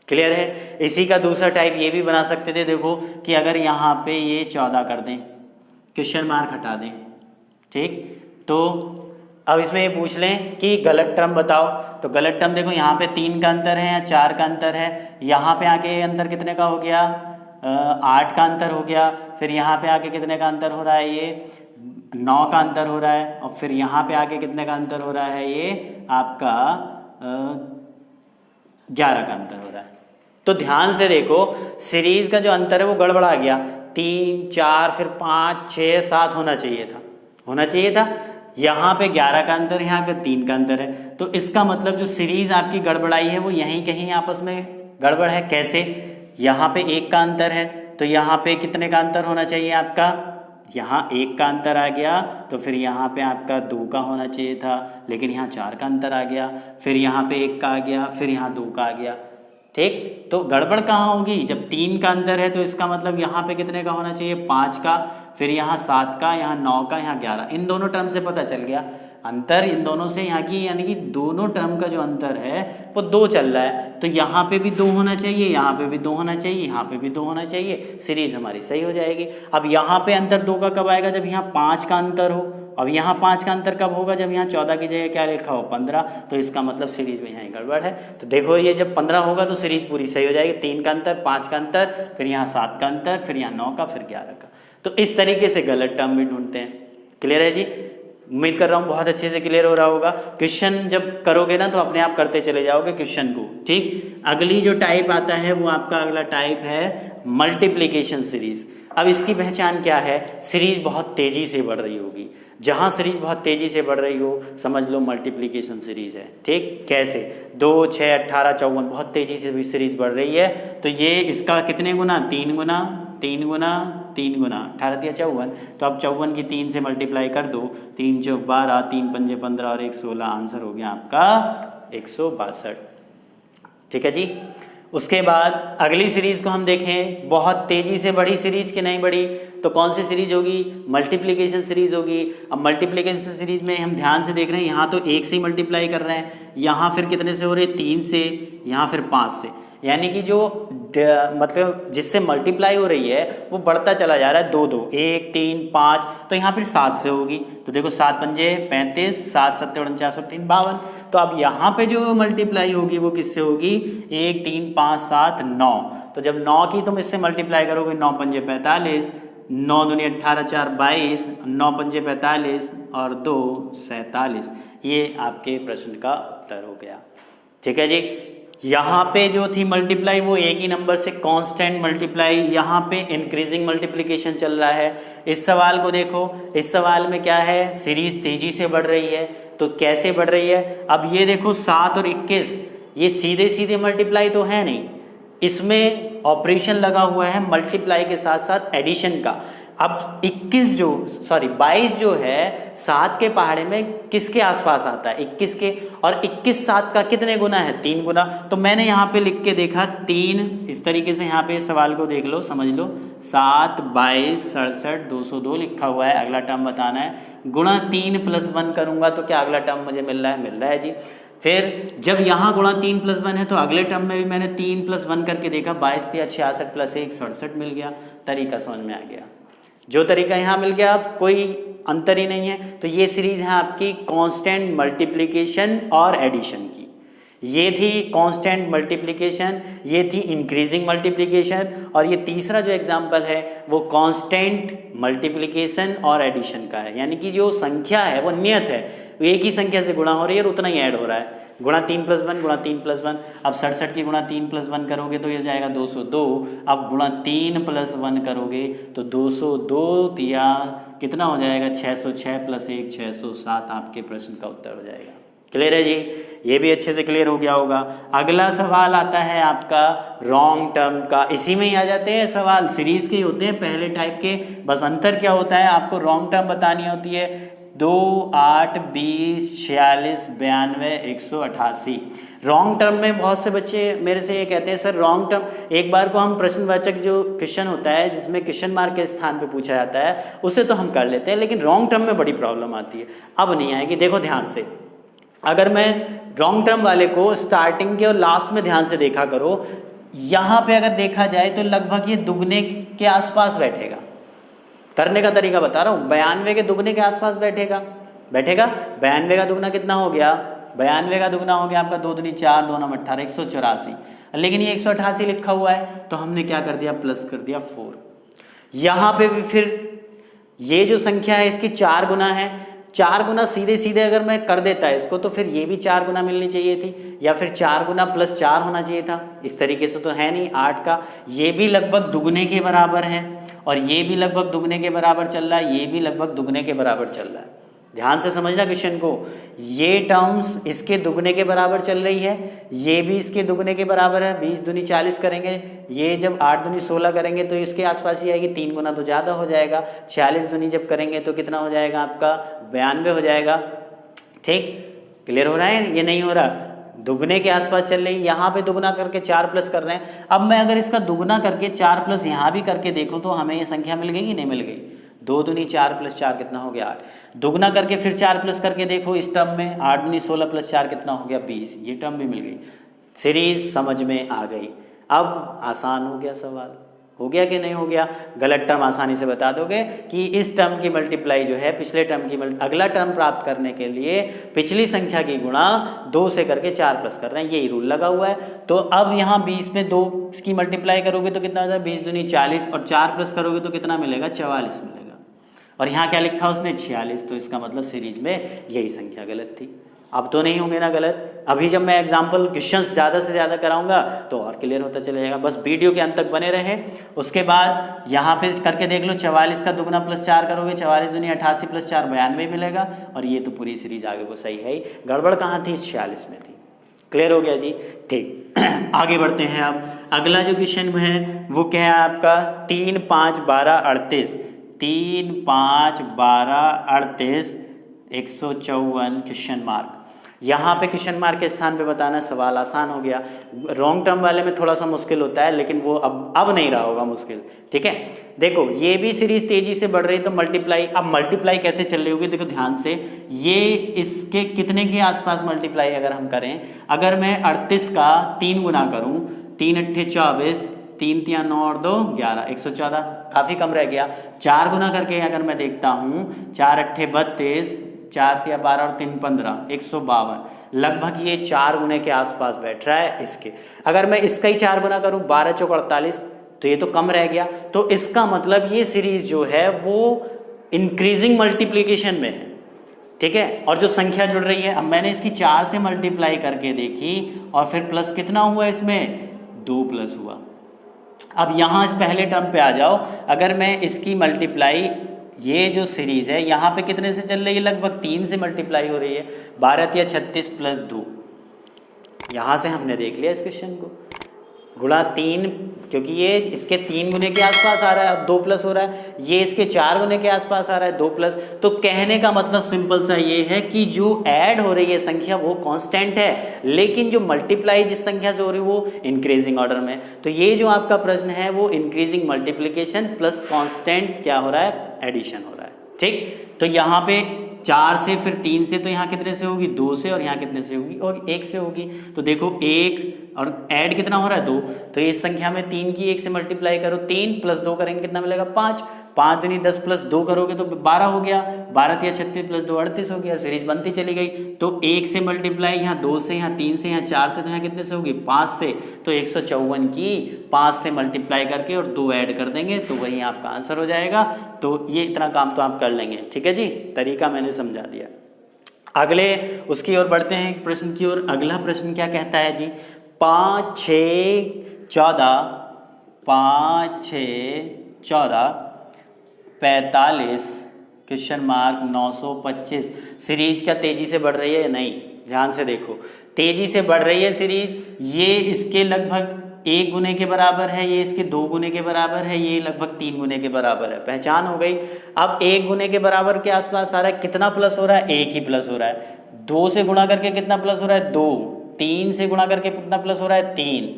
क्लियर है। इसी का दूसरा टाइप ये भी बना सकते थे, देखो कि अगर यहाँ पे ये 14 कर दें, क्वेश्चन मार्क हटा दें, ठीक, तो अब इसमें ये पूछ लें कि गलत टर्म बताओ, तो गलत टर्म देखो यहाँ पे 3 का अंतर है या 4 का अंतर है, यहाँ पे आके अंतर कितने का हो गया, 8 का अंतर हो गया, फिर यहाँ पे आके कितने का अंतर हो रहा है, ये 9 का अंतर हो रहा है, और फिर यहाँ पे आके कितने का अंतर हो रहा है, ये आपका 11 का अंतर हो रहा है। तो ध्यान से देखो, सीरीज का जो अंतर है वो गड़बड़ा गया, 3 4 फिर 5 6 7 होना चाहिए था, यहाँ पे 11 का अंतर है, यहाँ पे 3 का अंतर है। तो इसका मतलब जो सीरीज आपकी गड़बड़ाई है वो यहीं कहीं आपस में गड़बड़ है। कैसे, यहाँ पे 1 का अंतर है, तो यहाँ पे कितने का अंतर होना चाहिए आपका, यहाँ 1 का अंतर आ गया, तो फिर यहाँ पे आपका 2 का होना चाहिए था, लेकिन यहाँ 4 का अंतर आ गया, फिर यहाँ पे 1 का आ गया, फिर यहाँ 2 का आ गया, ठीक। तो गड़बड़ कहाँ होगी, जब 3 का अंतर है तो इसका मतलब यहाँ पे कितने का होना चाहिए, 5 का, फिर यहाँ 7 का, यहाँ 9 का, यहाँ 11, इन दोनों टर्म से पता चल गया अंतर इन दोनों से, यहाँ की यानी कि दोनों टर्म का जो अंतर है वो 2 चल रहा है, तो यहाँ पे भी 2 होना चाहिए, यहाँ पे भी 2 होना चाहिए, यहाँ पे भी 2 होना चाहिए, सीरीज हमारी सही हो जाएगी। अब यहाँ पे अंतर 2 का कब आएगा, जब यहाँ 5 का अंतर हो। अब यहाँ 5 का अंतर कब होगा, जब यहाँ 14 की जगह क्या लिखा हो 15, तो इसका मतलब सीरीज में यहाँ गड़बड़ है। तो देखो ये जब 15 होगा तो सीरीज पूरी सही हो जाएगी, 3 का अंतर, 5 का अंतर, फिर यहाँ 7 का अंतर, फिर यहाँ 9 का, फिर 11 का। तो इस तरीके से गलत टर्म भी ढूंढते हैं। क्लियर है जी, उम्मीद कर रहा हूँ बहुत अच्छे से क्लियर हो रहा होगा। क्वेश्चन जब करोगे ना तो अपने आप करते चले जाओगे क्वेश्चन को, ठीक। अगली जो टाइप आता है वो आपका अगला टाइप है मल्टीप्लिकेशन सीरीज। अब इसकी पहचान क्या है, सीरीज बहुत तेजी से बढ़ रही होगी, जहाँ सीरीज बहुत तेजी से बढ़ रही हो समझ लो मल्टीप्लिकेशन सीरीज है, ठीक। कैसे, 2 6 18 54 बहुत तेजी से सीरीज बढ़ रही है, तो ये इसका कितने गुना, 3 गुना 3 गुना 3 गुना, 18 दिया 54, तो अब 54 की 3 से मल्टीप्लाई कर दो, 3 चौक 12, 3 पंजे 15 और 1 16, आंसर हो गया आपका 162। ठीक है जी। उसके बाद अगली सीरीज को हम देखें, बहुत तेजी से बढ़ी सीरीज की नहीं बढ़ी, तो कौन सी सीरीज होगी, मल्टीप्लिकेशन सीरीज होगी। अब मल्टीप्लिकेशन सीरीज में हम ध्यान से देख रहे हैं, यहाँ तो 1 से ही मल्टीप्लाई कर रहे हैं, यहाँ फिर कितने से हो रहे, 3 से, यहाँ फिर 5 से, यानी कि जो मतलब जिससे मल्टीप्लाई हो रही है वो बढ़ता चला जा रहा है, 2 2 1 3 5, तो यहाँ फिर 7 से होगी, तो देखो 7 पंजे 35, 7 7 49 और 3 52, तो अब यहाँ पे जो मल्टीप्लाई होगी वो किससे होगी, 1 3 5 7 9, तो जब 9 की तुम इससे मल्टीप्लाई करोगे, 9 पंजे 45, 9 दूनी 18 4 22, 9 पंजे 45 और 2 47, ये आपके प्रश्न का उत्तर हो गया। ठीक है जी। यहाँ पे जो थी मल्टीप्लाई वो एक ही नंबर से कांस्टेंट मल्टीप्लाई, यहाँ पे इंक्रीजिंग मल्टीप्लिकेशन चल रहा है। इस सवाल को देखो, इस सवाल में क्या है, सीरीज तेजी से बढ़ रही है, तो कैसे बढ़ रही है, अब ये देखो 7 और 21 ये सीधे सीधे मल्टीप्लाई तो है नहीं, इसमें ऑपरेशन लगा हुआ है मल्टीप्लाई के साथ साथ एडिशन का। अब 22 जो है 7 के पहाड़े में किसके आसपास आता है, 21 के, और 21 7 का कितने गुना है, 3 गुना। तो मैंने यहाँ पे लिख के देखा 3, इस तरीके से यहाँ पे इस सवाल को देख लो, समझ लो, 7 22 67 202 लिखा हुआ है, अगला टर्म बताना है, गुणा 3 + 1 करूँगा तो क्या अगला टर्म मुझे मिल रहा है जी। फिर जब यहाँ गुणा 3 + 1 है तो अगले टर्म में भी मैंने 3 + 1 करके देखा, 22 × 66 + 1 67 मिल गया, तरीका समझ में आ गया। जो तरीका यहाँ मिल गया, आप कोई अंतर ही नहीं है। तो ये सीरीज है आपकी कांस्टेंट मल्टीप्लिकेशन और एडिशन की, ये थी कांस्टेंट मल्टीप्लिकेशन, ये थी इंक्रीजिंग मल्टीप्लिकेशन, और ये तीसरा जो एग्जांपल है वो कांस्टेंट मल्टीप्लिकेशन और एडिशन का है, यानी कि जो संख्या है वो नियत है, एक ही संख्या से गुणा हो रही है और उतना ही ऐड हो रहा है, गुणा 3 + 1 गुणा 3 + 1। अब 67 की गुणा 3 + 1 करोगे तो ये जाएगा 202, अब गुणा 3 + 1 करोगे तो 202 या कितना हो जाएगा, 606 + 1 607, आपके प्रश्न का उत्तर हो जाएगा। क्लियर है जी, ये भी अच्छे से क्लियर हो गया होगा। अगला सवाल आता है आपका रॉन्ग टर्म का, इसी में ही आ जाते हैं सवाल, सीरीज के ही होते हैं पहले टाइप के, बस अंतर क्या होता है, आपको रॉन्ग टर्म बतानी होती है। 2, 8, 20, 46, 92, 188। रॉन्ग टर्म में बहुत से बच्चे मेरे से ये कहते हैं सर रॉन्ग टर्म, एक बार को हम प्रश्नवाचक जो क्वेश्चन होता है जिसमें क्वेश्चन मार्क के स्थान पे पूछा जाता है उसे तो हम कर लेते हैं, लेकिन रॉन्ग टर्म में बड़ी प्रॉब्लम आती है। अब नहीं आएगी, देखो ध्यान से, अगर मैं रॉन्ग टर्म वाले को स्टार्टिंग के और लास्ट में ध्यान से देखा करो, यहाँ पे अगर देखा जाए तो लगभग ये दुगने के आसपास बैठेगा। करने का तरीका बता रहा हूँ, 92 के दुगने के आसपास बैठेगा। 92 का दुगना कितना हो गया, 92 का दुगना हो गया आपका 2 दूनी 4, 2 9 18, 184। लेकिन ये 188 लिखा हुआ है तो हमने क्या कर दिया, प्लस कर दिया 4। यहाँ पे भी फिर ये जो संख्या है इसकी 4 गुना है, 4 गुना सीधे सीधे अगर मैं कर देता है इसको तो फिर ये भी 4 गुना मिलनी चाहिए थी, या फिर 4 गुना प्लस 4 होना चाहिए था। इस तरीके से तो है नहीं 8 का, ये भी लगभग दुगने के बराबर है और ये भी लगभग दुगने के बराबर चल रहा है, ये भी लगभग दुगने के बराबर चल रहा है। ध्यान से समझना क्वेश्चन को, ये टर्म्स इसके दुगने के बराबर चल रही है, ये भी इसके दुगने के बराबर है। 20 दूनी 40 करेंगे, ये जब 8 दूनी 16 करेंगे तो इसके आसपास ही आएगी, 3 गुना तो ज़्यादा हो जाएगा। 46 दूनी जब करेंगे तो कितना हो जाएगा आपका, 92 हो जाएगा। ठीक, क्लियर हो रहा है, ये नहीं हो रहा, दुगने के आसपास चल रही, यहाँ पे दुगना करके 4 प्लस कर रहे हैं। अब मैं अगर इसका दुगना करके 4 प्लस यहाँ भी करके देखूँ तो हमें ये संख्या मिल गई कि नहीं मिल गई। 2 दूनी 4 प्लस 4 कितना हो गया, 8। दुगना करके फिर 4 प्लस करके देखो इस टर्म में, 8 दूनी 16 प्लस 4 कितना हो गया, 20। ये टर्म भी मिल गई, सीरीज समझ में आ गई। अब आसान हो गया सवाल, हो गया कि नहीं हो गया, गलत टर्म आसानी से बता दोगे कि इस टर्म की मल्टीप्लाई जो है पिछले टर्म की अगला टर्म प्राप्त करने के लिए पिछली संख्या की गुणा 2 से करके 4 प्लस कर रहे हैं, यही रूल लगा हुआ है। तो अब यहाँ 20 में 2 की मल्टीप्लाई करोगे तो कितना हो जाएगा, 20 दूनी 40 और 4 प्लस करोगे तो कितना मिलेगा, 44 मिलेगा। और यहाँ क्या लिखा उसने, 46, तो इसका मतलब सीरीज में यही संख्या गलत थी। अब तो नहीं होंगे ना गलत, अभी जब मैं एग्जाम्पल क्वेश्चंस ज़्यादा से ज़्यादा कराऊंगा तो और क्लियर होता चला जाएगा। बस वीडियो के अंत तक बने रहे। उसके बाद यहाँ पे करके देख लो, 44 का दुगना प्लस 4 करोगे, 44 दूनी 88 प्लस 4 92 मिलेगा, और ये तो पूरी सीरीज आगे को सही है ही, गड़बड़ कहाँ थी, 46 में थी। क्लियर हो गया जी, ठीक। आगे बढ़ते हैं। अब अगला जो क्वेश्चन है वो क्या है आपका, 3, 5, 12, 38, 3, 5, 12, 38, 154 क्वेश्चन मार्क। यहाँ पे क्वेश्चन मार्क के स्थान पे बताना, सवाल आसान हो गया। रॉन्ग टर्म वाले में थोड़ा सा मुश्किल होता है, लेकिन वो अब नहीं रहा होगा मुश्किल। ठीक है, देखो ये भी सीरीज तेजी से बढ़ रही है तो मल्टीप्लाई, अब मल्टीप्लाई कैसे चल रही होगी, देखो ध्यान से, ये इसके कितने के आसपास मल्टीप्लाई अगर हम करें, अगर मैं 38 का 3 गुना करूँ, 3 अट्ठे 24, 3 तिया 9 और 2 11, 114, काफ़ी कम रह गया। 4 गुना करके अगर मैं देखता हूँ, 4 अट्ठे 32, 4 तिया 12 और 3 15, 152, लगभग ये 4 गुने के आसपास बैठ रहा है इसके। अगर मैं इसका ही 4 गुना करूँ, 12 चौक 48, तो ये तो कम रह गया। तो इसका मतलब ये सीरीज जो है वो इंक्रीजिंग मल्टीप्लीकेशन में है। ठीक है, और जो संख्या जुड़ रही है, अब मैंने इसकी 4 से मल्टीप्लाई करके देखी और फिर प्लस कितना हुआ इसमें, 2 प्लस हुआ। अब यहाँ इस पहले टर्म पे आ जाओ, अगर मैं इसकी मल्टीप्लाई, ये जो सीरीज है यहाँ पे कितने से चल रही है, लगभग 3 से मल्टीप्लाई हो रही है, 12 या 36 प्लस 2, यहाँ से हमने देख लिया इस क्वेश्चन को, गुणा 3, क्योंकि ये इसके 3 गुने के आसपास आ रहा है, 2 प्लस हो रहा है, ये इसके 4 गुने के आसपास आ रहा है, 2 प्लस। तो कहने का मतलब सिंपल सा ये है कि जो ऐड हो रही है संख्या वो कांस्टेंट है, लेकिन जो मल्टीप्लाई जिस संख्या से हो रही है वो इंक्रीजिंग ऑर्डर में। तो ये जो आपका प्रश्न है वो इंक्रीजिंग मल्टीप्लीकेशन प्लस कांस्टेंट क्या हो रहा है, एडिशन हो रहा है। ठीक, तो यहाँ पे 4 से फिर 3 से, तो यहाँ कितने से होगी, 2 से, और यहाँ कितने से होगी, और 1 से होगी। तो देखो 1 और ऐड कितना हो रहा है, 2, तो इस संख्या में 3 की 1 से मल्टीप्लाई करो, 3 प्लस 2 करेंगे कितना मिलेगा, 5, 5 दूनी 10 प्लस 2 करोगे तो 12 हो गया, 12 या 36 प्लस 2 38 हो गया, सीरीज बनती चली गई। तो 1 से मल्टीप्लाई यहाँ 2 से, यहाँ 3 से, यहाँ 4 से, तो यहाँ कितने से होगी, 5 से, तो 154 की 5 से मल्टीप्लाई करके और 2 ऐड कर देंगे तो वही आपका आंसर हो जाएगा। तो ये इतना काम तो आप कर लेंगे। ठीक है जी, तरीका मैंने समझा दिया। अगले उसकी ओर बढ़ते हैं प्रश्न की ओर। अगला प्रश्न क्या कहता है जी, 5, 6, 14, 5, 6, 14, 45 क्वेश्चन मार्क 925। सीरीज क्या तेजी से बढ़ रही है, नहीं, ध्यान से देखो, तेजी से बढ़ रही है सीरीज, ये इसके लगभग 1 गुने के बराबर है, ये इसके 2 गुने के बराबर है, ये लगभग 3 गुने के बराबर है। पहचान हो गई। अब 1 गुने के बराबर के आसपास आ रहा है, कितना प्लस हो रहा है? 1 ही प्लस हो रहा है। 2 से गुणा करके कितना प्लस हो रहा है? 2। 3 से गुणा करके कितना प्लस हो रहा है? 3।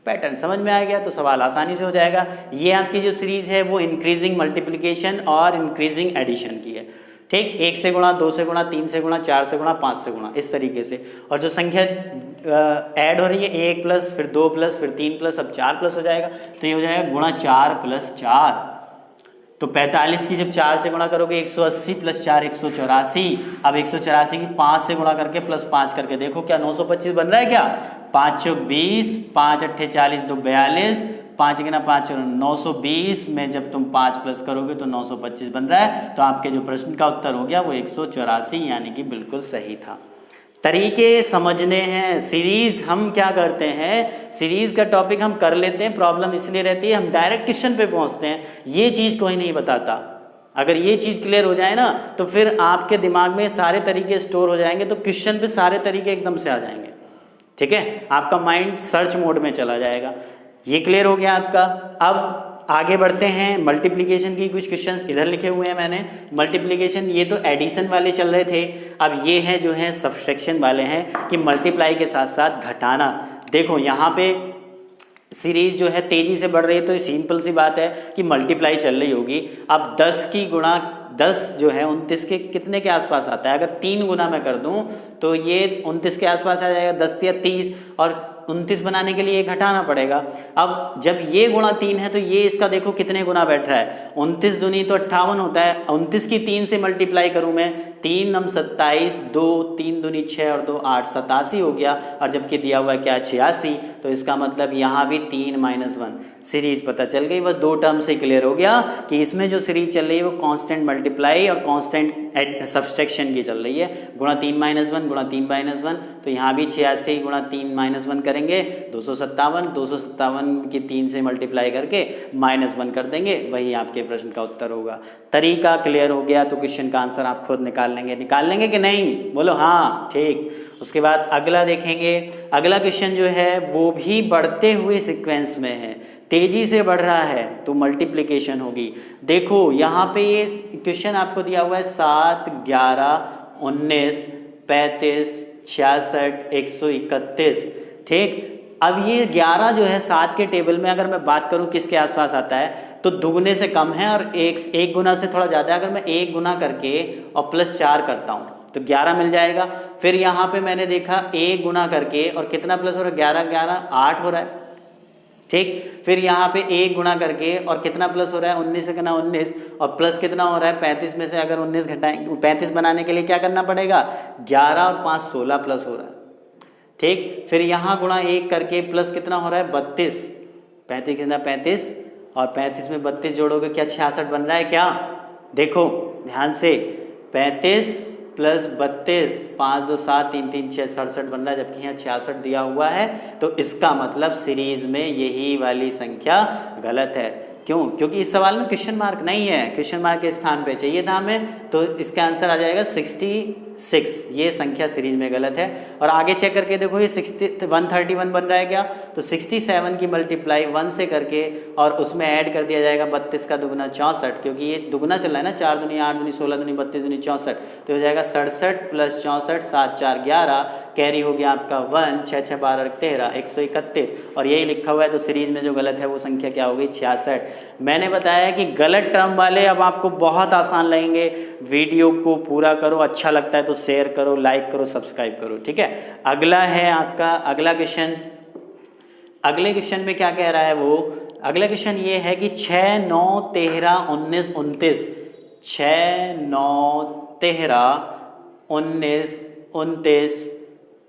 पैटर्न समझ में आ गया तो सवाल आसानी से हो जाएगा। ये आपकी जो सीरीज है वो इंक्रीजिंग मल्टीप्लिकेशन और इंक्रीजिंग एडिशन की है। ठीक, 1 से गुणा, 2 से गुणा, 3 से गुणा, 4 से गुणा, 5 से गुणा, इस तरीके से। और जो संख्या ऐड हो रही है 1 प्लस, फिर 2 प्लस, फिर 3 प्लस, अब 4 प्लस हो जाएगा, तो ये हो जाएगा गुणा 4 प्लस 4। तो 45 की जब 4 से गुणा करोगे 180 प्लस 4 184। अब 184 की 5 से गुणा करके प्लस 5 करके देखो क्या 925 बन रहा है क्या? 5 चौक 20, 5 अट्ठे 40, 2 42, 5 गुना 5 920 में जब तुम 5 प्लस करोगे तो 925 बन रहा है। तो आपके जो प्रश्न का उत्तर हो गया वो 184, यानी कि बिल्कुल सही था। तरीके समझने हैं। सीरीज हम क्या करते हैं, सीरीज का टॉपिक हम कर लेते हैं, प्रॉब्लम इसलिए रहती है हम डायरेक्ट क्वेश्चन पे पहुंचते हैं, ये चीज़ कोई नहीं बताता। अगर ये चीज़ क्लियर हो जाए ना तो फिर आपके दिमाग में सारे तरीके स्टोर हो जाएंगे, तो क्वेश्चन पे सारे तरीके एकदम से आ जाएंगे। ठीक है, आपका माइंड सर्च मोड में चला जाएगा। ये क्लियर हो गया आपका। अब आगे बढ़ते हैं। मल्टीप्लिकेशन की कुछ क्वेश्चंस इधर लिखे हुए हैं मैंने। मल्टीप्लिकेशन ये तो एडिशन वाले चल रहे थे, अब ये हैं जो हैं सब्सट्रैक्शन वाले हैं कि मल्टीप्लाई के साथ साथ घटाना। देखो यहाँ पे सीरीज जो है तेजी से बढ़ रही है, तो सिंपल सी बात है कि मल्टीप्लाई चल रही होगी। अब 10 की गुणा 10 जो है 29 के कितने के आसपास आता है? अगर 3 गुना मैं कर दूं तो ये 29 के आसपास आ जाएगा, 10 या 30, और 29 बनाने के लिए ये घटाना पड़ेगा। अब जब ये गुणा 3 है तो ये इसका देखो कितने गुना बैठ रहा है, 29 दूनी तो 58 होता है। 29 की 3 से मल्टीप्लाई करूं मैं, 3 नम 27, 2 3 दूनी 6 और 2 8, 87 हो गया। और जबकि दिया हुआ है क्या? 86। तो इसका मतलब यहाँ भी 3 - 1 सीरीज पता चल गई। बस 2 टर्म से क्लियर हो गया कि इसमें जो सीरीज चल रही है वो कांस्टेंट मल्टीप्लाई और कांस्टेंट सब्सट्रैक्शन की चल रही है। गुणा 3 - 1 गुणा 3 - 1, तो यहाँ भी 86 गुणा 3 - 1 करेंगे 257, 257 की 3 से मल्टीप्लाई करके -1 कर देंगे, वही आपके प्रश्न का उत्तर होगा। तरीका क्लियर हो गया तो क्वेश्चन का आंसर आप खुद निकाल लेंगे कि नहीं? बोलो हाँ, ठीक। उसके बाद अगला देखेंगे। अगला क्वेश्चन जो है वो भी बढ़ते हुए सीक्वेंस में है, तेजी से बढ़ रहा है तो मल्टीप्लिकेशन होगी। देखो यहाँ पे ये क्वेश्चन आपको दिया हुआ है 7, 11, 19, 35, 66, 131। ठीक, अब ये 11 जो है 7 के टेबल में अगर मैं बात करूं किसके आसपास आता है तो दुगने से कम है, और एक गुना से थोड़ा ज़्यादा है। अगर मैं 1 गुना करके और प्लस 4 करता हूं तो 11 मिल जाएगा। फिर यहाँ पे मैंने देखा 1 गुना करके और कितना प्लस हो रहा है? 11 11 8 हो रहा है। ठीक, फिर यहाँ पे 1 गुना करके और कितना प्लस हो रहा है? 19 से गुना 19, और प्लस कितना हो रहा है? 35 में से अगर 19 घटाएं, 35 बनाने के लिए क्या करना पड़ेगा? 11 और 5 16 प्लस हो रहा है। ठीक, फिर यहाँ गुणा 1 करके प्लस कितना हो रहा है? 32। 35 कितना? 35, और 35 में 32 जोड़ोगे क्या 66 बन रहा है क्या? देखो ध्यान से, 35 प्लस 32, 5 2 7 3 3 6 67 बन रहा है, जबकि यहाँ 66 दिया हुआ है। तो इसका मतलब सीरीज में यही वाली संख्या गलत है। क्यों? क्योंकि इस सवाल में क्वेश्चन मार्क नहीं है, क्वेश्चन मार्क के स्थान पे चाहिए था हमें, तो इसका आंसर आ जाएगा 66। ये संख्या सीरीज में गलत है। और आगे चेक करके देखो ये 131 बन रहा है क्या? तो 67 की मल्टीप्लाई 1 से करके और उसमें ऐड कर दिया जाएगा 32 का दुगुना 64, क्योंकि ये दुगुना चल रहा है ना, 4 दूनी 8 दूनी 16 दूनी 32 दूनी 64, तो हो जाएगा 67 प्लस 64, 7 4 11, कैरी हो गया आपका 1, 6 6 12 13, 131, और यही लिखा हुआ है। तो सीरीज में जो गलत है वो संख्या क्या होगी? 66। मैंने बताया कि गलत टर्म वाले अब आपको बहुत आसान लगेंगे। वीडियो को पूरा करो, अच्छा लगता है तो शेयर करो, लाइक करो, सब्सक्राइब करो। ठीक है, अगला है आपका अगला क्वेश्चन। अगले क्वेश्चन में क्या कह रहा है वो? अगला क्वेश्चन ये है कि 6 9 13 19 29, 6 9 13 19 29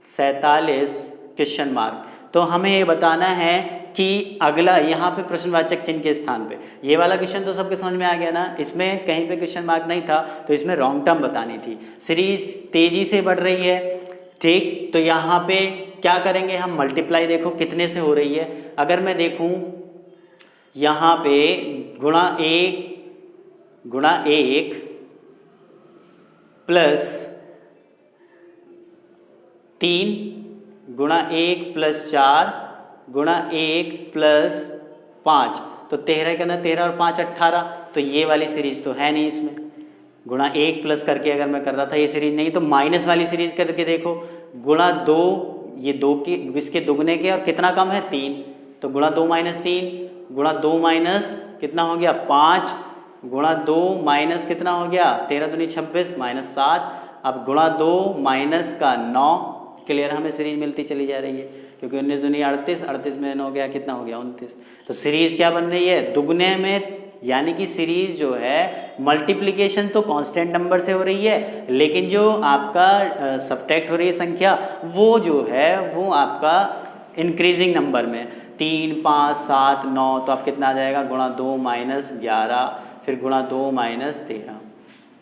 47 क्वेश्चन मार्क। तो हमें ये बताना है कि अगला यहाँ पे प्रश्नवाचक चिन्ह के स्थान पे, ये वाला क्वेश्चन तो सबके समझ में आ गया ना, इसमें कहीं पे क्वेश्चन मार्क नहीं था, तो इसमें रॉन्ग टर्म बतानी थी। सीरीज तेजी से बढ़ रही है, ठीक, तो यहाँ पे क्या करेंगे हम? मल्टीप्लाई देखो कितने से हो रही है। अगर मैं देखूं यहाँ पे गुणा 1 प्लस 3 गुणा 1 प्लस 4 गुणा 1 प्लस 5, तो 13 करना, 13 और 5 18, तो ये वाली सीरीज तो है नहीं इसमें। गुणा 1 प्लस करके अगर मैं कर रहा था ये सीरीज नहीं, तो माइनस वाली सीरीज करके देखो, गुणा 2, ये 2 के इसके दुगने के और कितना कम है 3, तो गुणा 2 माइनस 3, गुणा 2 माइनस कितना हो गया 5, गुणा 2 माइनस कितना हो गया 13 दूनी 26 माइनस 7, अब गुणा 2 माइनस का 9। क्लियर, हमें सीरीज मिलती चली जा रही है, क्योंकि 19 दूनी 38, 38 में 9 हो गया कितना हो गया 29। तो सीरीज क्या बन रही है दुगने में, यानी कि सीरीज जो है मल्टीप्लिकेशन तो कांस्टेंट नंबर से हो रही है, लेकिन जो आपका सब्ट्रैक्ट हो रही है संख्या वो जो है वो आपका इंक्रीजिंग नंबर में 3 5 7 9, तो आप कितना आ जाएगा गुणा 2 माइनस 11, फिर गुणा 2 माइनस 13,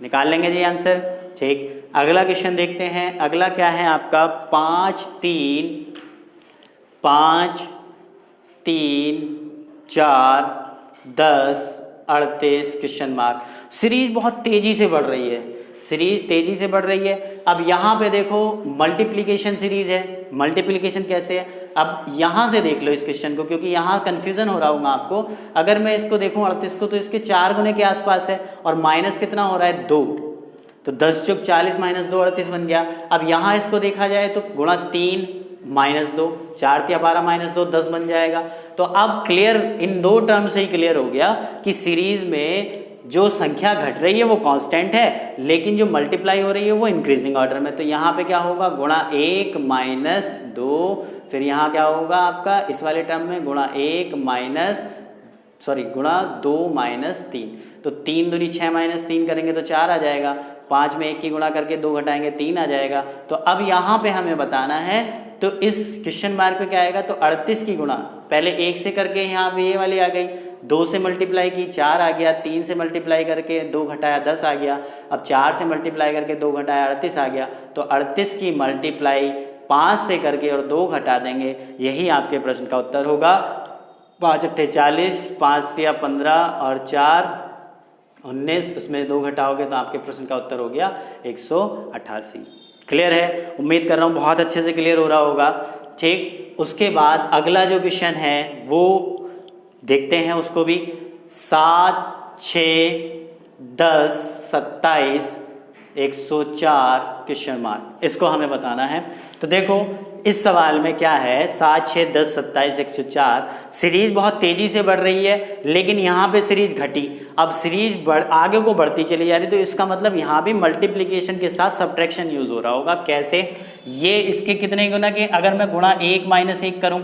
निकाल लेंगे जी आंसर। ठीक, अगला क्वेश्चन देखते हैं। अगला क्या है आपका 5 3 4 10 38 क्वेश्चन मार्क। सीरीज बहुत तेजी से बढ़ रही है, सीरीज तेजी से बढ़ रही है। अब यहाँ पे देखो मल्टीप्लिकेशन सीरीज है, मल्टीप्लिकेशन कैसे है, अब यहाँ से देख लो इस क्वेश्चन को, क्योंकि यहाँ कन्फ्यूजन हो रहा होगा आपको। अगर मैं इसको देखूँ 38 को, तो इसके 4 गुने के आसपास है और माइनस कितना हो रहा है 2, तो 10 चौक 40 माइनस 2 38 बन गया। अब यहाँ इसको देखा जाए तो गुणा 3 माइनस 2, 4 या 12 माइनस 2 10 बन जाएगा। तो अब क्लियर, इन दो टर्म से ही क्लियर हो गया कि सीरीज में जो संख्या घट रही है वो कांस्टेंट है, लेकिन जो मल्टीप्लाई हो रही है वो इंक्रीजिंग ऑर्डर में। तो यहाँ पे क्या होगा गुणा 1 माइनस 2, फिर यहाँ क्या होगा आपका इस वाले टर्म में गुणा 1 माइनस गुणा 2 माइनस 3, तो 3 दूनी 6 माइनस 3 करेंगे तो 4 आ जाएगा, 5 में 1 की गुणा करके 2 घटाएंगे 3 आ जाएगा। तो अब यहाँ पे हमें बताना है, तो इस क्वेश्चन मार्क पे क्या आएगा, तो 38 की गुणा पहले 1 से करके यहाँ पे ये वाली आ गई, 2 से मल्टीप्लाई की 4 आ गया, 3 से मल्टीप्लाई करके 2 घटाया 10 आ गया, अब 4 से मल्टीप्लाई करके 2 घटाया 38 आ गया। तो 38 की मल्टीप्लाई 5 से करके और 2 घटा देंगे, यही आपके प्रश्न का उत्तर होगा। 5 अट्ठे 40, 5 या 15 और 4 19, उसमें 2 घटाओगे तो आपके प्रश्न का उत्तर हो गया 188। क्लियर है, उम्मीद कर रहा हूँ बहुत अच्छे से क्लियर हो रहा होगा। ठीक, उसके बाद अगला जो क्वेश्चन है वो देखते हैं, उसको भी 7 6 10 27 104 क्वेश्चन मार्क, इसको हमें बताना है। तो देखो इस सवाल में क्या है, 7 6 10 27 104, सीरीज बहुत तेजी से बढ़ रही है, लेकिन यहाँ पे सीरीज घटी। अब सीरीज आगे को बढ़ती चली जा रही, तो इसका मतलब यहाँ भी मल्टीप्लिकेशन के साथ सब्ट्रैक्शन यूज हो रहा होगा। कैसे, ये इसके कितने गुना के, अगर मैं गुणा 1 माइनस 1 करूँ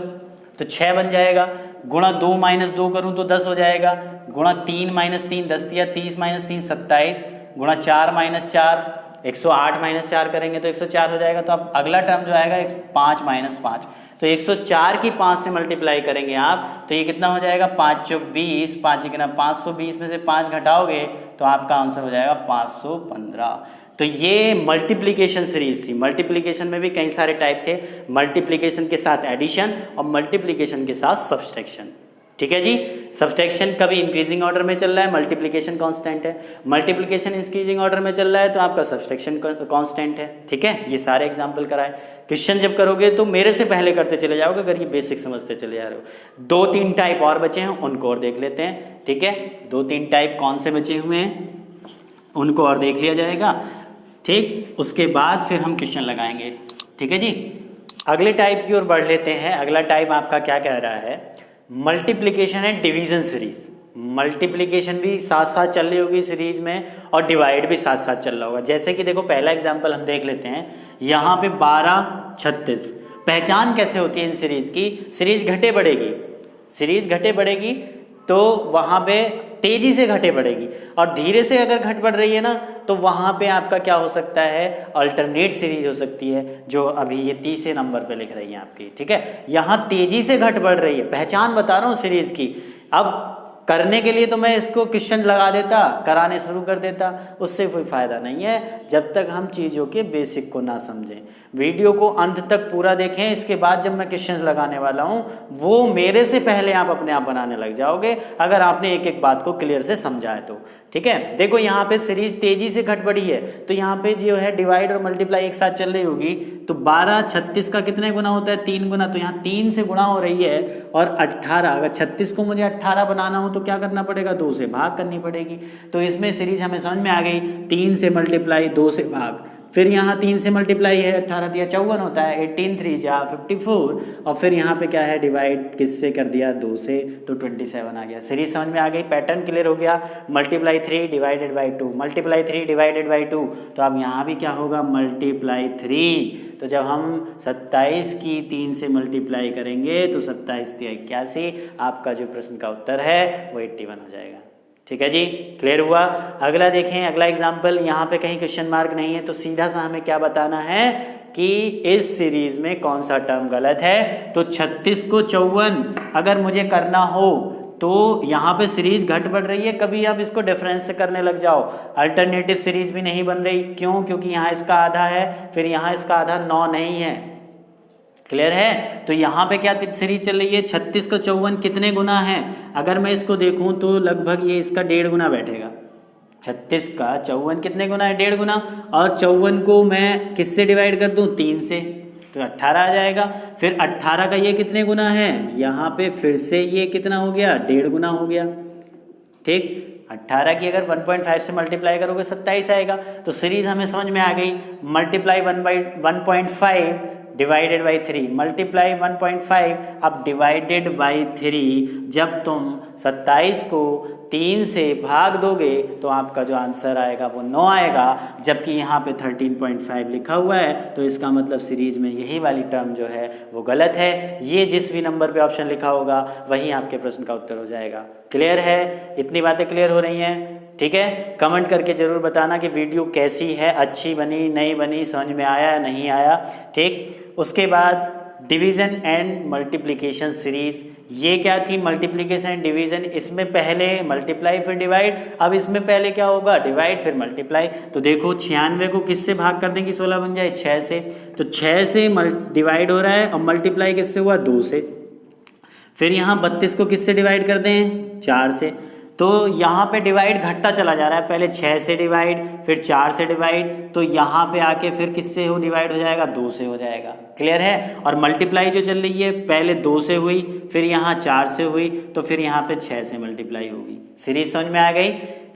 तो 6 बन जाएगा, गुणा 2 माइनस 2 करूँ तो 10 हो जाएगा, गुणा 3 माइनस 3 10 या 30 माइनस 3 27, गुणा 4 माइनस 4 108 माइनस 4 करेंगे तो 104 हो जाएगा। तो अब अगला टर्म जो आएगा 5 माइनस 5, तो 104 की 5 से मल्टीप्लाई करेंगे आप, तो ये कितना हो जाएगा 5 चौक 20, 5 1 520 में से 5 घटाओगे तो आपका आंसर हो जाएगा 515। तो ये मल्टीप्लिकेशन सीरीज थी। मल्टीप्लिकेशन में भी कई सारे टाइप थे, मल्टीप्लिकेशन के साथ एडिशन और मल्टीप्लिकेशन के साथ सब्सट्रैक्शन। ठीक है जी, सब्सट्रैक्शन कभी इंक्रीजिंग ऑर्डर में चल रहा है, मल्टीप्लिकेशन कांस्टेंट है, मल्टीप्लिकेशन इंक्रीजिंग ऑर्डर में चल रहा है तो आपका सब्सट्रैक्शन कांस्टेंट है। ठीक है, ये सारे एग्जांपल कराए। क्वेश्चन जब करोगे तो मेरे से पहले करते चले जाओगे, अगर ये बेसिक समझते चले जा रहे हो। 2-3 टाइप और बचे हैं, उनको और देख लेते हैं। ठीक है, 2-3 टाइप कौन से बचे हुए हैं उनको और देख लिया जाएगा। ठीक, उसके बाद फिर हम क्वेश्चन लगाएंगे। ठीक है जी, अगले टाइप की ओर बढ़ लेते हैं। अगला टाइप आपका क्या कह रहा है, multiplication and division series. Multiplication भी साथ साथ चल रही होगी सीरीज में और डिवाइड भी साथ साथ चल रहा होगा। जैसे कि देखो पहला एग्जांपल हम देख लेते हैं, यहाँ पे 12 36। पहचान कैसे होती है इन सीरीज की, सीरीज घटे बढ़ेगी, सीरीज घटे बढ़ेगी तो वहाँ पे तेजी से घटे बढ़ेगी, और धीरे से अगर घट बढ़ रही है ना तो वहाँ पे आपका क्या हो सकता है, अल्टरनेट सीरीज हो सकती है, जो अभी ये 30 नंबर पे लिख रही है आपकी। ठीक है, यहाँ तेजी से घट बढ़ रही है, पहचान बता रहा हूँ सीरीज की। अब करने के लिए तो मैं इसको क्वेश्चन लगा देता, कराने शुरू कर देता, उससे कोई फ़ायदा नहीं है जब तक हम चीज़ों के बेसिक को ना समझें। वीडियो को अंत तक पूरा देखें, इसके बाद जब मैं क्वेश्चंस लगाने वाला हूँ वो मेरे से पहले आप अपने आप बनाने लग जाओगे, अगर आपने एक एक बात को क्लियर से समझा है तो। ठीक है, देखो यहाँ पे सीरीज तेजी से घट बढ़ी है, तो यहाँ पे जो है डिवाइड और मल्टीप्लाई एक साथ चल रही होगी, तो 12 36 का कितने गुना होता है, 3 गुना, तो यहाँ 3 से गुणा हो रही है। और 18, अगर 36 को मुझे 18 बनाना हो तो क्या करना पड़ेगा, 2 से भाग करनी पड़ेगी। तो इसमें सीरीज हमें समझ में आ गई, 3 से मल्टीप्लाई 2 से भाग, फिर यहाँ 3 से मल्टीप्लाई है, 18 दिया 54 होता है, 18 3 जा 54, और फिर यहाँ पे क्या है डिवाइड किससे कर दिया, 2 से, तो 27 आ गया। सीरीज समझ में आ गई, पैटर्न क्लियर हो गया। Multiply 3 divided by 2, multiply 3 divided by 2, तो अब यहाँ भी क्या होगा, मल्टीप्लाई 3। तो जब हम 27 की 3 से मल्टीप्लाई करेंगे तो 27 81, आपका जो प्रश्न का उत्तर है वो 81 हो जाएगा। ठीक है जी, क्लियर हुआ। अगला देखें, अगला एग्जाम्पल, यहाँ पे कहीं क्वेश्चन मार्क नहीं है, तो सीधा सा हमें क्या बताना है कि इस सीरीज में कौन सा टर्म गलत है। तो 36 को 54 अगर मुझे करना हो तो यहाँ पे सीरीज घट बढ़ रही है, कभी आप इसको डिफरेंस से करने लग जाओ, अल्टरनेटिव सीरीज भी नहीं बन रही। क्यों? क्योंकि यहाँ इसका आधा है, फिर यहाँ इसका आधा 9 नहीं है। क्लियर है? तो यहाँ पे क्या सीरीज चल रही है, 36 को 54 कितने गुना है, अगर मैं इसको देखूँ तो लगभग ये इसका 1.5 गुना बैठेगा। 36 का 54 कितने गुना है, 1.5 गुना, और 54 को मैं किससे डिवाइड कर दूँ, 3 से, तो 18 आ जाएगा। फिर 18 का ये कितने गुना है, यहाँ पे फिर से ये कितना हो गया, 1.5 गुना हो गया। ठीक, 18 की अगर 1.5 से मल्टीप्लाई करोगे 27 आएगा। तो सीरीज हमें समझ में आ गई, मल्टीप्लाई 1/1.5 डिवाइडेड बाई 3, मल्टीप्लाई 1.5, अब डिवाइडेड बाई 3, जब तुम 27 को 3 से भाग दोगे तो आपका जो आंसर आएगा वो 9 आएगा, जबकि यहाँ पे 13.5 लिखा हुआ है, तो इसका मतलब सीरीज में यही वाली टर्म जो है वो गलत है। ये जिस भी नंबर पे ऑप्शन लिखा होगा वही आपके प्रश्न का उत्तर हो जाएगा। क्लियर है? इतनी बातें क्लियर हो रही हैं? ठीक है, कमेंट करके ज़रूर बताना कि वीडियो कैसी है, अच्छी बनी, नहीं बनी, समझ में आया नहीं आया। ठीक, उसके बाद डिवीज़न एंड मल्टीप्लिकेशन सीरीज़, ये क्या थी, मल्टीप्लिकेशन एंड डिवीज़न, इसमें पहले मल्टीप्लाई फिर डिवाइड, अब इसमें पहले क्या होगा, डिवाइड फिर मल्टीप्लाई। तो देखो 96 को किससे भाग कर देंगे 16 बन जाए, 6 से, तो 6 से डिवाइड हो रहा है, और मल्टीप्लाई किससे हुआ, 2 से। फिर यहाँ 32 को किससे डिवाइड कर दें, 4 से। तो यहाँ पे डिवाइड घटता चला जा रहा है, पहले 6 से डिवाइड, फिर 4 से डिवाइड, तो यहाँ पे आके फिर किससे हो डिवाइड हो जाएगा, 2 से हो जाएगा। क्लियर है? और मल्टीप्लाई जो चल रही है पहले 2 से हुई, फिर यहाँ 4 से हुई, तो फिर यहाँ पे 6 से मल्टीप्लाई होगी। सीरीज समझ में आ गई।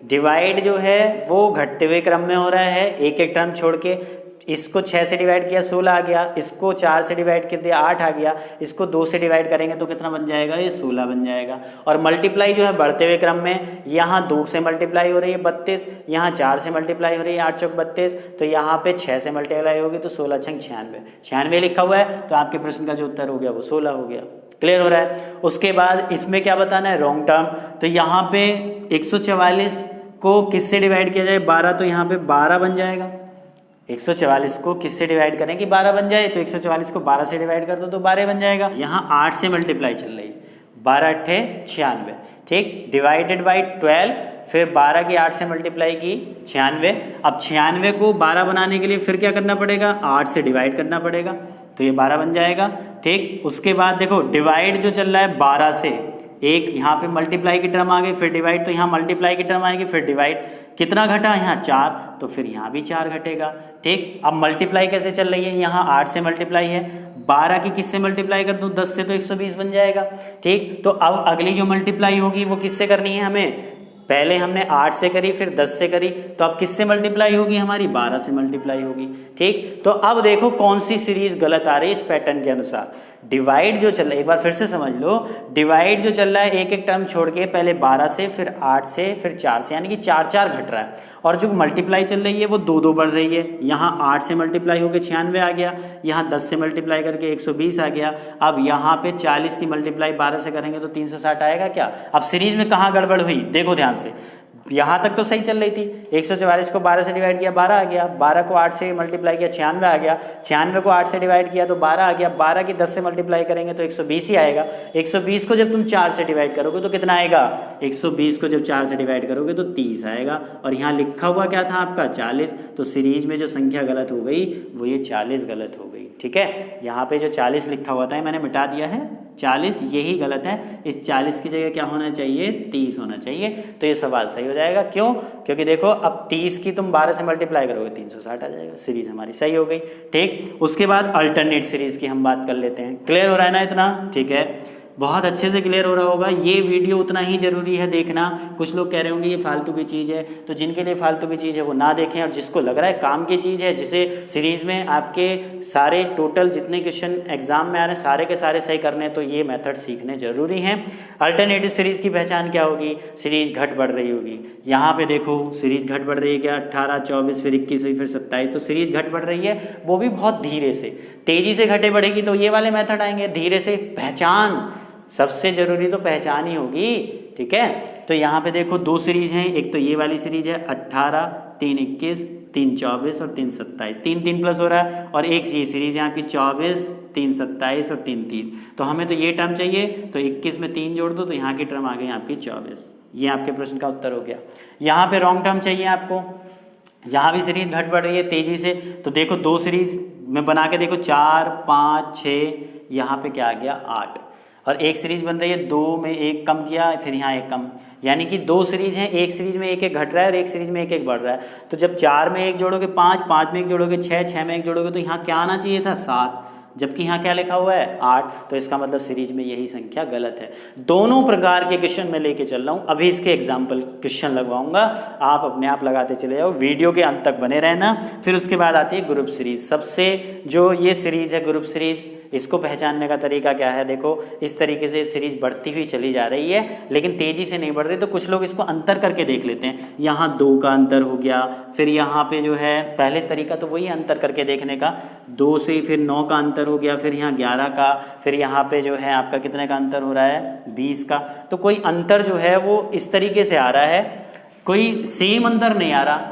डिवाइड जो है वो घटते हुए क्रम में हो रहा है, एक एक टर्म छोड़ के। इसको 6 से डिवाइड किया 16 आ गया, इसको 4 से डिवाइड कर दिया 8 आ गया, इसको 2 से डिवाइड करेंगे तो कितना बन जाएगा, ये 16 बन जाएगा। और मल्टीप्लाई जो है बढ़ते हुए क्रम में, यहाँ 2 से मल्टीप्लाई हो रही है 32, यहाँ 4 से मल्टीप्लाई हो रही है 8 चौक 32, तो यहाँ पे 6 से मल्टीप्लाई होगी तो 16 छंग 96 लिखा हुआ है, तो आपके प्रश्न का जो उत्तर हो गया वो 16 हो गया। क्लियर हो रहा है? उसके बाद इसमें क्या बताना है, रॉन्ग टर्म। तो यहाँ पे 144 को किससे डिवाइड किया जाए, 12, तो यहाँ पे 12 बन जाएगा। 144 को किससे डिवाइड करें कि 12 बन जाए, तो 144 को 12 से डिवाइड कर दो तो 12 बन जाएगा। यहाँ 8 से मल्टीप्लाई चल रही है, 12 8 96, ठीक, डिवाइडेड बाई 12, फिर 12 की 8 से मल्टीप्लाई की 96। अब 96 को 12 बनाने के लिए फिर क्या करना पड़ेगा, 8 से डिवाइड करना पड़ेगा, तो ये 12 बन जाएगा। ठीक, उसके बाद देखो डिवाइड जो चल रहा है 12 से, एक यहाँ पे मल्टीप्लाई की टर्म आ गई, फिर डिवाइड, तो यहाँ मल्टीप्लाई की टर्म आएगी, फिर डिवाइड, कितना घटा, यहाँ 4, तो फिर यहाँ भी 4 घटेगा। ठीक, अब मल्टीप्लाई कैसे चल रही है, यहाँ 8 से मल्टीप्लाई है, 12 की किससे मल्टीप्लाई कर दूँ, 10 से, तो 120 बन जाएगा। ठीक, तो अब अगली जो मल्टीप्लाई होगी वो किससे करनी है हमें, पहले हमने 8 से करी, फिर 10 से करी, तो अब किससे मल्टीप्लाई होगी हमारी, 12 से मल्टीप्लाई होगी। ठीक, तो अब देखो कौन सी सीरीज गलत आ रही है इस पैटर्न के अनुसार। डिवाइड जो चल रहा है, एक बार फिर से समझ लो, डिवाइड जो चल रहा है एक एक टर्म छोड़ के, पहले 12 से, फिर 8 से, फिर 4 से, यानी कि 4 4 घट रहा है। और जो मल्टीप्लाई चल रही है वो 2 2 बढ़ रही है, यहाँ 8 से मल्टीप्लाई होकर 96 आ गया, यहाँ 10 से मल्टीप्लाई करके 120 आ गया। अब यहाँ पे 40 की मल्टीप्लाई 12 से करेंगे तो 360 आएगा क्या। अब सीरीज में कहाँ गड़बड़ हुई, देखो ध्यान से, यहाँ तक तो सही चल रही थी। 144 को 12 से डिवाइड किया 12 आ गया, 12 को 8 से मल्टीप्लाई किया 96 आ गया, 96 को 8 से डिवाइड किया तो 12 आ गया, 12 की 10 से मल्टीप्लाई करेंगे तो 120 ही आएगा। 120 को जब तुम 4 से डिवाइड करोगे तो कितना आएगा? 120 को जब 4 से डिवाइड करोगे तो 30 आएगा। और यहाँ लिखा हुआ क्या था आपका? 40। तो सीरीज में जो संख्या गलत हो गई वो ये 40 गलत हो गई। ठीक है, यहाँ पे जो 40 लिखा हुआ था मैंने मिटा दिया है, 40 यही गलत है। इस 40 की जगह क्या होना चाहिए? 30 होना चाहिए। तो ये सवाल सही हो जाएगा। क्यों? क्योंकि देखो अब 30 की तुम 12 से मल्टीप्लाई करोगे 360 आ जाएगा। सीरीज हमारी सही हो गई। ठीक, उसके बाद अल्टरनेट सीरीज की हम बात कर लेते हैं। क्लियर हो रहा है ना इतना? ठीक है, बहुत अच्छे से क्लियर हो रहा होगा। ये वीडियो उतना ही ज़रूरी है देखना। कुछ लोग कह रहे होंगे ये फालतू की चीज़ है, तो जिनके लिए फालतू की चीज़ है वो ना देखें, और जिसको लग रहा है काम की चीज़ है, जिसे सीरीज़ में आपके सारे टोटल जितने क्वेश्चन एग्जाम में आ रहे हैं सारे के सारे सही करने, तो ये मेथड सीखने जरूरी हैं। अल्टरनेटिव सीरीज़ की पहचान क्या होगी? सीरीज घट बढ़ रही होगी। यहाँ पे देखो सीरीज घट बढ़ रही है क्या? 18, 24, फिर 21 हुई, फिर 27। तो सीरीज घट बढ़ रही है, वो भी बहुत धीरे से। तेज़ी से घटे बढ़ेगी तो ये वाले मेथड आएंगे, धीरे से पहचान सबसे जरूरी तो पहचान ही होगी। ठीक है, तो यहाँ पे देखो दो सीरीज हैं, एक तो ये वाली सीरीज है 18, 3, 21, 3, 24 और 3, 27, 3, 3 प्लस हो रहा है, और एक ये सीरीज है आपकी 24, 3, 27 और 3, 30। तो हमें तो ये टर्म चाहिए, तो 21 में 3 जोड़ दो तो यहाँ की टर्म आ गई आपकी 24। ये आपके प्रश्न का उत्तर हो गया। यहाँ पे रॉन्ग टर्म चाहिए आपको। यहाँ भी सीरीज घट बढ़ रही है तेजी से, तो देखो दो सीरीज में बना के देखो 4, 5, 6, यहाँ पे क्या आ गया 8, और एक सीरीज बन रही है 2 में 1 कम किया, फिर यहाँ 1 कम, यानी कि दो सीरीज हैं, एक सीरीज में 1 1 घट रहा है और एक सीरीज में 1 1 बढ़ रहा है। तो जब 4 में 1 जोड़ोगे 5, 5 में 1 जोड़ोगे 6, 6 में 1 जोड़ोगे तो यहाँ क्या आना चाहिए था? 7, जबकि यहाँ क्या लिखा हुआ है? 8। तो इसका मतलब सीरीज में यही संख्या गलत है। दोनों प्रकार के क्वेश्चन मैं लेके चल रहा हूँ, अभी इसके एग्जाम्पल क्वेश्चन लगवाऊंगा, आप अपने आप लगाते चले जाओ, वीडियो के अंत तक बने रहना। फिर उसके बाद आती है ग्रुप सीरीज। सबसे जो ये सीरीज है ग्रुप सीरीज, इसको पहचानने का तरीका क्या है? देखो इस तरीके से सीरीज बढ़ती हुई चली जा रही है, लेकिन तेजी से नहीं बढ़ रही, तो कुछ लोग इसको अंतर करके देख लेते हैं। यहाँ 2 का अंतर हो गया, फिर यहाँ पे जो है पहले तरीका तो वही अंतर करके देखने का, 2 से फिर 9 का अंतर हो गया, फिर यहाँ 11 का, फिर यहाँ पे जो है आपका कितने का अंतर हो रहा है? 20 का। तो कोई अंतर जो है वो इस तरीके से आ रहा है, कोई सेम अंतर नहीं आ रहा।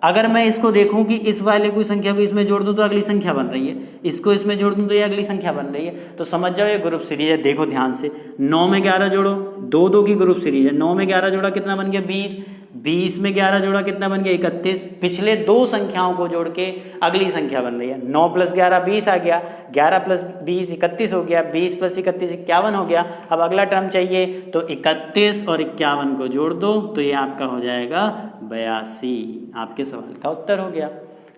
अगर मैं इसको देखूं कि इस वाले कोई संख्या को इसमें जोड़ दूं तो अगली संख्या बन रही है, इसको इसमें जोड़ दूं तो ये अगली संख्या बन रही है, तो समझ जाओ ये ग्रुप सीरीज है। देखो ध्यान से, 9 में 11 जोड़ो, 2 2 की ग्रुप सीरीज है। 9 में 11 जोड़ा कितना बन गया? 20, 20 में 11 जोड़ा कितना बन गया? 31। पिछले दो संख्याओं को जोड़ के अगली संख्या बन रही है। 9 + 11 20 आ गया, 11 + 20 31 हो गया, 20 + 31 51 हो गया। अब अगला टर्म चाहिए, तो 31 और 51 को जोड़ दो तो ये आपका हो जाएगा 82। आपके सवाल का उत्तर हो गया।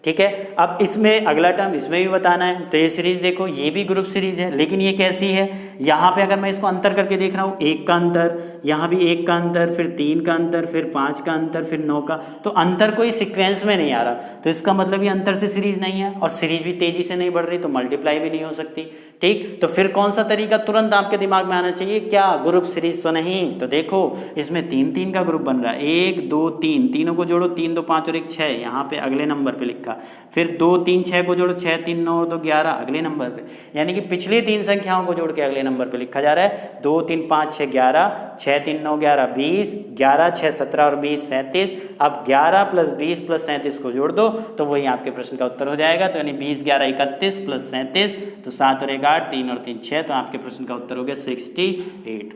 ठीक है, अब इसमें अगला टर्म इसमें भी बताना है। तो ये सीरीज देखो, ये भी ग्रुप सीरीज है, लेकिन ये कैसी है? यहाँ पे अगर मैं इसको अंतर करके देख रहा हूँ, 1 का अंतर, यहाँ भी 1 का अंतर, फिर 3 का अंतर, फिर 5 का अंतर, फिर 9 का, तो अंतर कोई सीक्वेंस में नहीं आ रहा, तो इसका मतलब ये अंतर से सीरीज नहीं है, और सीरीज भी तेजी से नहीं बढ़ रही, तो मल्टीप्लाई भी नहीं हो सकती। ठीक, तो फिर कौन सा तरीका तुरंत आपके दिमाग में आना चाहिए? क्या ग्रुप सीरीज तो नहीं? तो देखो इसमें 3 3 का ग्रुप बन रहा है, 1 2 3, तीनों को जोड़ो, 3 2 5 और 1 6, यहाँ पे अगले नंबर पे लिखा। फिर 2 3 6 को जोड़ो, 6 3 9 और 2 11 अगले नंबर पे, यानी कि पिछले 3 संख्याओं को जोड़ के अगले नंबर पे लिखा जा रहा है। 2 3 5 6 11, 6 3 9 11 20, 11 6 17 और 20 37। अब 11 + 20 + 37 को जोड़ दो तो वही आपके प्रश्न का उत्तर हो जाएगा। तो यानी 20 11 31 + 37, तो 7 और 1 8, 3 और 3 6, तो आपके प्रश्न का उत्तर हो गया 68।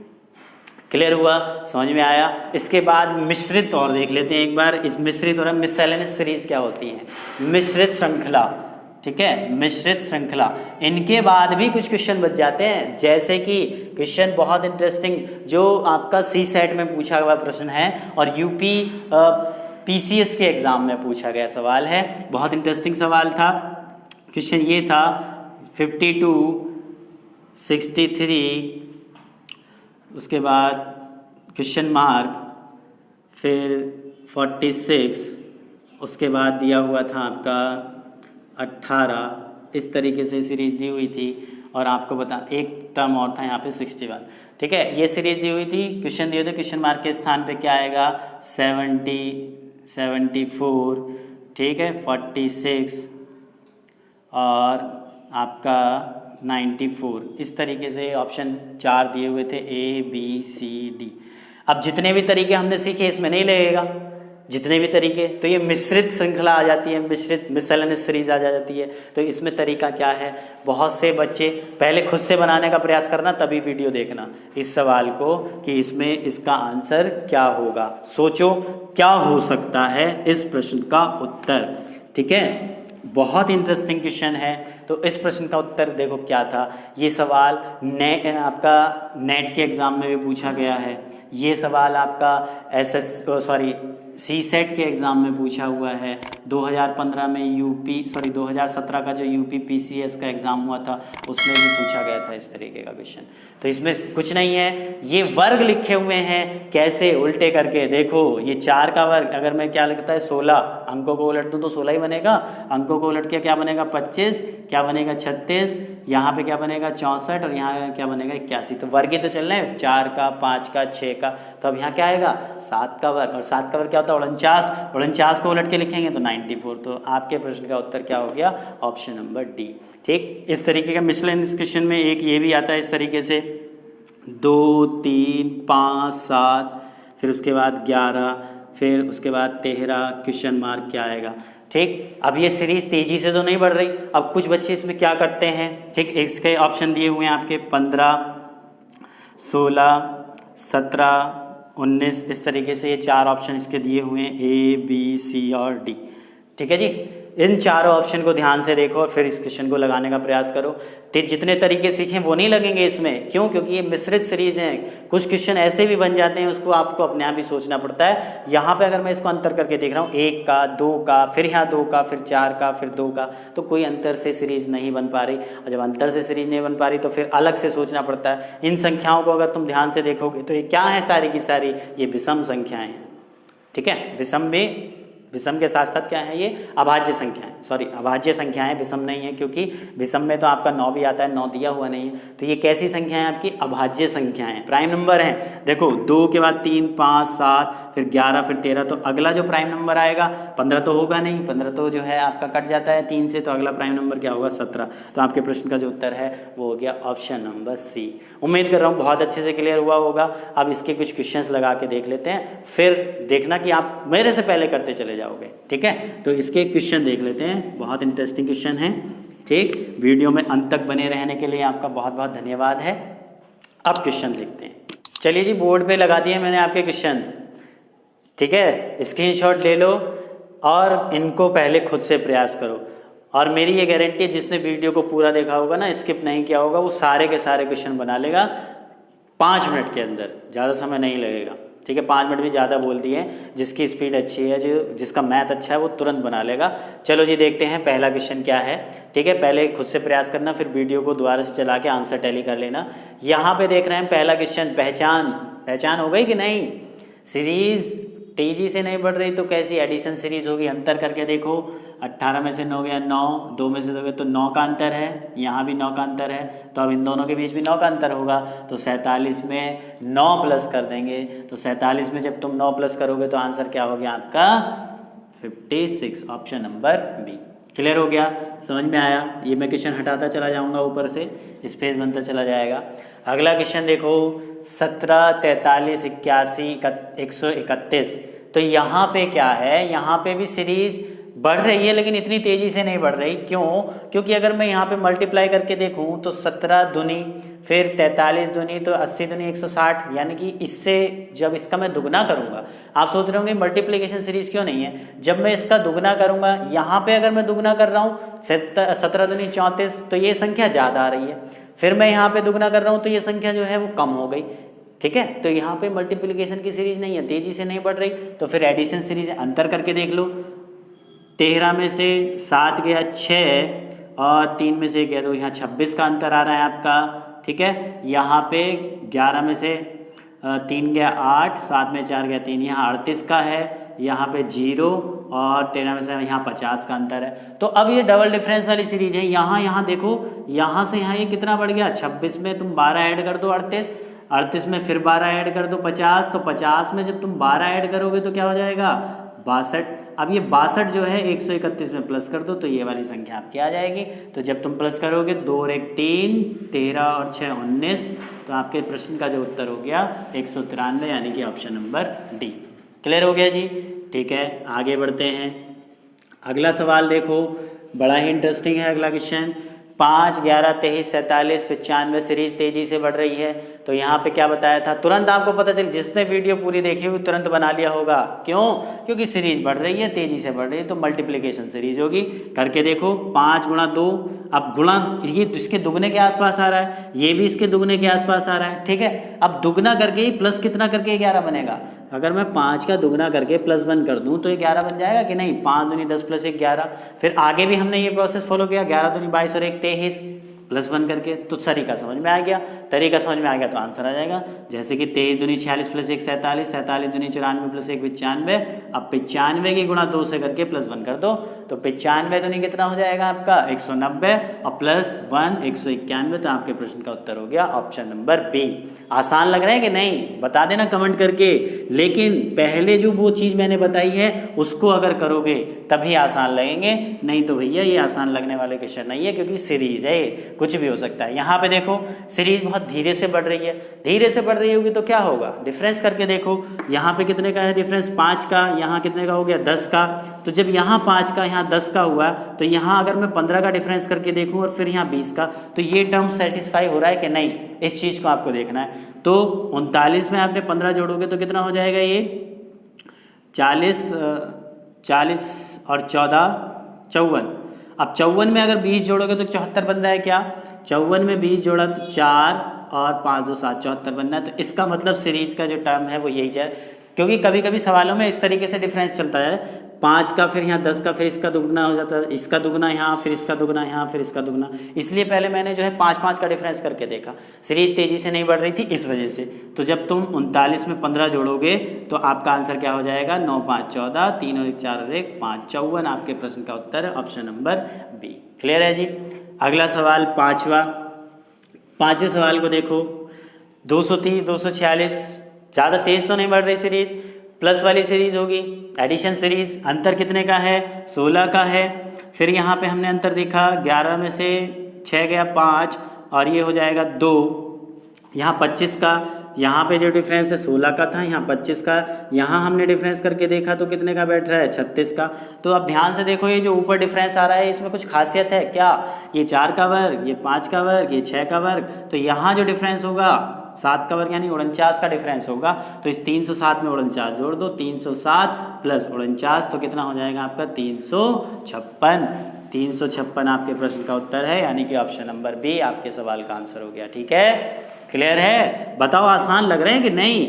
क्लियर हुआ? समझ में आया? इसके बाद मिश्रित और देख लेते हैं एक बार। इस मिश्रित और मिससेलेनियस सीरीज क्या होती है? मिश्रित श्रृंखला। ठीक है, मिश्रित श्रृंखला, इनके बाद भी कुछ क्वेश्चन बच जाते हैं, जैसे कि क्वेश्चन बहुत इंटरेस्टिंग जो आपका सी सेट में पूछा हुआ प्रश्न है और यूपी पीसीएस के एग्जाम में पूछा गया सवाल है। बहुत इंटरेस्टिंग सवाल था। क्वेश्चन ये था 52, 63, उसके बाद क्वेश्चन मार्क, फिर 46, उसके बाद दिया हुआ था आपका 18। इस तरीके से सीरीज दी हुई थी, और आपको बता एक टर्म और था यहाँ पे 61। ठीक है, ये सीरीज दी हुई थी, क्वेश्चन दिए थे, क्वेश्चन मार्क के स्थान पे क्या आएगा? 70, 74, ठीक है, 46 और आपका 94। इस तरीके से ऑप्शन 4 दिए हुए थे, A B C D। अब जितने भी तरीके हमने सीखे इसमें नहीं लगेगा, जितने भी तरीके, तो ये मिश्रित श्रृंखला आ जाती है, मिश्रित मिसलेनियस सीरीज आ जाती है। तो इसमें तरीका क्या है, बहुत से बच्चे पहले खुद से बनाने का प्रयास करना, तभी वीडियो देखना इस सवाल को कि इसमें इसका आंसर क्या होगा। सोचो क्या हो सकता है इस प्रश्न का उत्तर, ठीक है। बहुत इंटरेस्टिंग क्वेश्चन है। तो इस प्रश्न का उत्तर देखो क्या था। ये सवाल आपका नेट के एग्ज़ाम में भी पूछा गया है, ये सवाल आपका सीसेट के एग्ज़ाम में पूछा हुआ है। 2015 में 2017 का जो यूपी पीसीएस का एग्ज़ाम हुआ था उसमें भी पूछा गया था इस तरीके का क्वेश्चन। तो इसमें कुछ नहीं है, ये वर्ग लिखे हुए हैं, कैसे उल्टे करके देखो। ये 4 का वर्ग अगर मैं क्या लिखता है 16, अंकों को उलट दूँ तो 16 ही बनेगा, अंकों को उलट के क्या बनेगा 25, क्या बनेगा 36, यहाँ पे क्या बनेगा 64 और यहाँ क्या बनेगा 81। तो वर्ग ही तो चल रहे हैं, 4 का, 5 का, 6 का। तो अब यहाँ क्या आएगा 7 का वर्ग, और 7 का वर्ग क्या होता है 49, 49 को उलट के लिखेंगे तो 94। तो आपके प्रश्न का उत्तर क्या हो गया, ऑप्शन नंबर डी, ठीक। इस तरीके का मिसलेनियस क्वेश्चन में एक ये भी आता है इस तरीके से 2, 3, 5, 7, फिर उसके बाद 11, फिर उसके बाद 13 क्वेश्चन मार्क क्या आएगा, ठीक। अब ये सीरीज तेजी से तो नहीं बढ़ रही। अब कुछ बच्चे इसमें क्या करते हैं, ठीक, इसके ऑप्शन दिए हुए हैं आपके 15, 16, 17, 19, इस तरीके से ये 4 ऑप्शन इसके दिए हुए हैं, ए, बी, सी और डी, ठीक है जी। इन चारों ऑप्शन को ध्यान से देखो और फिर इस क्वेश्चन को लगाने का प्रयास करो। तो जितने तरीके सीखें वो नहीं लगेंगे इसमें, क्यों, क्योंकि ये मिश्रित सीरीज हैं। कुछ क्वेश्चन ऐसे भी बन जाते हैं, उसको आपको अपने आप ही सोचना पड़ता है। यहाँ पे अगर मैं इसको अंतर करके देख रहा हूँ 1 का, 2 का, फिर यहाँ 2 का, फिर 4 का, फिर 2 का, तो कोई अंतर से सीरीज नहीं बन पा रही। और जब अंतर से सीरीज नहीं बन पा रही तो फिर अलग से सोचना पड़ता है। इन संख्याओं को अगर तुम ध्यान से देखोगे तो ये क्या है, सारी की सारी ये विषम संख्याएँ हैं, ठीक है। विषम के साथ साथ क्या है, ये अभाज्य संख्याएं, अभाज्य संख्याएं, विषम नहीं है, क्योंकि विषम में तो आपका 9 भी आता है, 9 दिया हुआ नहीं है। तो ये कैसी संख्याएं आपकी, अभाज्य संख्याएं, प्राइम नंबर हैं। देखो 2 के बाद 3, 5, 7, फिर 11, फिर 13, तो अगला जो प्राइम नंबर आएगा 15 तो होगा नहीं, 15 तो जो है आपका कट जाता है 3 से, तो अगला प्राइम नंबर क्या होगा 17। तो आपके प्रश्न का जो उत्तर है वो हो गया ऑप्शन नंबर सी। उम्मीद कर रहा हूँ बहुत अच्छे से क्लियर हुआ होगा। अब इसके कुछ क्वेश्चंस लगा के देख लेते हैं, फिर देखना कि आप मेरे से पहले करते चले जाओगे, ठीक है। तो इसके क्वेश्चन देख लेते हैं, बहुत इंटरेस्टिंग क्वेश्चन है, ठीक। वीडियो में अंत तक बने रहने के लिए आपका बहुत बहुत धन्यवाद है। अब क्वेश्चन देखते हैं। चलिए जी, बोर्ड पे लगा दिए मैंने आपके क्वेश्चन, ठीक है। स्क्रीनशॉट ले लो और इनको पहले खुद से प्रयास करो। और मेरी ये गारंटी है, जिसने वीडियो को पूरा देखा होगा ना, स्किप नहीं किया होगा, वो सारे के सारे क्वेश्चन बना लेगा 5 मिनट के अंदर, ज़्यादा समय नहीं लगेगा, ठीक है। 5 मिनट भी ज़्यादा बोल दिए। जिसकी स्पीड अच्छी है, जिसका मैथ अच्छा है, वो तुरंत बना लेगा। चलो जी, देखते हैं पहला क्वेश्चन क्या है, ठीक है। पहले खुद से प्रयास करना, फिर वीडियो को दोबारा से चला के आंसर टैली कर लेना। यहाँ पे देख रहे हैं पहला क्वेश्चन, पहचान हो गई कि नहीं। सीरीज तेजी से नहीं बढ़ रही तो कैसी एडिशन सीरीज होगी, अंतर करके देखो। 18 में से 9 गया 9, 2 में से 2 गया तो 9 का अंतर है, यहाँ भी 9 का अंतर है, तो अब इन दोनों के बीच भी 9 का अंतर होगा। तो 47 में 9 प्लस कर देंगे, तो 47 में जब तुम 9 प्लस करोगे तो आंसर क्या हो गया आपका 56, ऑप्शन नंबर बी। क्लियर हो गया, समझ में आया। ये मैं क्वेश्चन हटाता चला जाऊँगा, ऊपर से स्पेस बनता चला जाएगा। अगला क्वेश्चन देखो, 17, 43, 81, 131। तो यहाँ पे क्या है, यहाँ पे भी सीरीज बढ़ रही है लेकिन इतनी तेज़ी से नहीं बढ़ रही। क्यों, क्योंकि अगर मैं यहाँ पे मल्टीप्लाई करके देखूँ तो 17 दूनी, फिर 43 दूनी, तो 80 दूनी 160, यानी कि इससे जब इसका मैं दुगना करूँगा, आप सोच रहे होंगे मल्टीप्लिकेशन सीरीज क्यों नहीं है। जब मैं इसका दुगना करूँगा, यहाँ पे अगर मैं दुगना कर रहा हूँ 17 दूनी 34, तो ये संख्या ज़्यादा आ रही है। फिर मैं यहाँ पे दुगना कर रहा हूँ तो ये संख्या जो है वो कम हो गई, ठीक है। तो यहाँ पे मल्टीप्लिकेशन की सीरीज नहीं है, तेज़ी से नहीं बढ़ रही। तो फिर एडिशन सीरीज अंतर करके देख लो। 13 में से 7 गया 6 और 3 में से गया, तो यहाँ 26 का अंतर आ रहा है आपका, ठीक है। यहाँ पे 11 में से 3 गया 8, 7 में 4 गया 3, यहाँ 38 का है, यहाँ पे 0 और 13 में से यहाँ 50 का अंतर है। तो अब ये डबल डिफरेंस वाली सीरीज है। यहाँ देखो, यहाँ से यहाँ ये कितना बढ़ गया, 26 में तुम 12 ऐड कर दो 38, 38 में फिर 12 ऐड कर दो 50, तो 50 में जब तुम 12 ऐड करोगे तो क्या हो जाएगा 62। अब ये 62 जो है 131 में प्लस कर दो तो ये वाली संख्या आपकी आ जाएगी। तो जब तुम प्लस करोगे 2 और 1 3, 13 और 6 19, तो आपके प्रश्न का जो उत्तर हो गया 193, यानी कि ऑप्शन नंबर डी। क्लियर हो गया जी? ठीक है, आगे बढ़ते हैं। अगला सवाल देखो, बड़ा ही इंटरेस्टिंग है अगला क्वेश्चन। 5, 11, 23, 47, 95 सीरीज तेजी से बढ़ रही है। तो यहाँ पे क्या बताया था, तुरंत आपको पता चल, जिसने वीडियो पूरी देखी होगी तुरंत बना लिया होगा। क्यों? क्योंकि सीरीज बढ़ रही है, तेजी से बढ़ रही है, तो मल्टीप्लिकेशन सीरीज होगी। करके देखो, 5 गुणा 2, अब गुणा ये इसके दुगने के आसपास आ रहा है, ये भी इसके दुगने के आसपास आ रहा है। ठीक है, अब दुगना करके ही प्लस कितना करके 11 बनेगा। अगर मैं 5 का दुगना करके +1 कर दूं तो ये 11 बन जाएगा कि नहीं। 5 दूनी 10 + 1 11। फिर आगे भी हमने ये प्रोसेस फॉलो किया, 11 दूनी 22 और 1 23 +1 करके। तो तरीका समझ में आ गया, तरीका समझ में आ गया तो आंसर आ जाएगा। जैसे कि 23 दूनी 46 + 1 47, 47 दूनी 94 + 1 95। अब 95 की गुणा 2 से करके +1 कर दो तो 95 दूनी कितना हो जाएगा आपका 190 और +1 191। तो आपके प्रश्न का उत्तर हो गया ऑप्शन नंबर बी। आसान लग रहा है कि नहीं, बता देना कमेंट करके। लेकिन पहले जो वो चीज़ मैंने बताई है उसको अगर करोगे तभी आसान लगेंगे, नहीं तो भैया ये आसान लगने वाले क्वेश्चन नहीं है, क्योंकि सीरीज है, कुछ भी हो सकता है। यहाँ पे देखो सीरीज बहुत धीरे से बढ़ रही है, धीरे से बढ़ रही होगी तो क्या होगा, डिफरेंस करके देखो। यहाँ पे कितने का है डिफरेंस, 5 का, यहाँ कितने का हो गया 10 का। तो जब यहाँ 5 का यहाँ 10 का हुआ तो यहाँ अगर मैं 15 का डिफरेंस करके देखूँ और फिर यहाँ 20 का, तो ये टर्म सेटिस्फाई हो रहा है कि नहीं, इस चीज़ को आपको देखना है। तो 39 में आपने 15 जोड़ोगे तो कितना हो जाएगा, ये 40 और 14 54। अब 54 में अगर 20 जोड़ोगे तो 74 बन रहा है क्या। 54 में 20 जोड़ा तो 4 और 5 2 7 74 बन रहा है। तो इसका मतलब सीरीज का जो टर्म है वो यही है, क्योंकि कभी कभी सवालों में इस तरीके से डिफरेंस चलता है, 5 का फिर यहाँ 10 का फिर इसका दुगना हो जाता है, इसका दुगना यहाँ फिर इसका दुगना यहाँ फिर इसका दुगना। इसलिए पहले मैंने जो है 5-5 का डिफरेंस करके देखा, सीरीज तेजी से नहीं बढ़ रही थी इस वजह से। तो जब तुम 39 में 15 जोड़ोगे तो आपका आंसर क्या हो जाएगा, 9 5 14, 3 और 1 4 और 1 5 54। आपके प्रश्न का उत्तर है ऑप्शन नंबर बी। क्लियर है जी? अगला सवाल पाँचवें सवाल को देखो, 230 246, ज़्यादा तेज तो नहीं बढ़ रही सीरीज, प्लस वाली सीरीज होगी, एडिशन सीरीज। अंतर कितने का है, 16 का है। फिर यहाँ पे हमने अंतर देखा, 11 में से 6 गया 5 और ये हो जाएगा 2, यहाँ 25 का, यहाँ पे जो डिफरेंस है 16 का था, यहाँ 25 का। यहाँ हमने डिफरेंस करके देखा तो कितने का बैठ रहा है, 36 का। तो अब ध्यान से देखो, ये जो ऊपर डिफरेंस आ रहा है इसमें कुछ खासियत है क्या, ये 4 का वर्ग, ये 5 का वर्ग, ये 6 का वर्ग। तो यहाँ जो डिफरेंस होगा 7 का वर्ग यानी 49 का डिफरेंस होगा। तो इस 307 में 49 जोड़ दो, 307 + 49 तो कितना हो जाएगा आपका 356। 356 आपके प्रश्न का उत्तर है, यानी कि ऑप्शन नंबर बी आपके सवाल का आंसर हो गया। ठीक है, क्लियर है? बताओ आसान लग रहे हैं कि नहीं?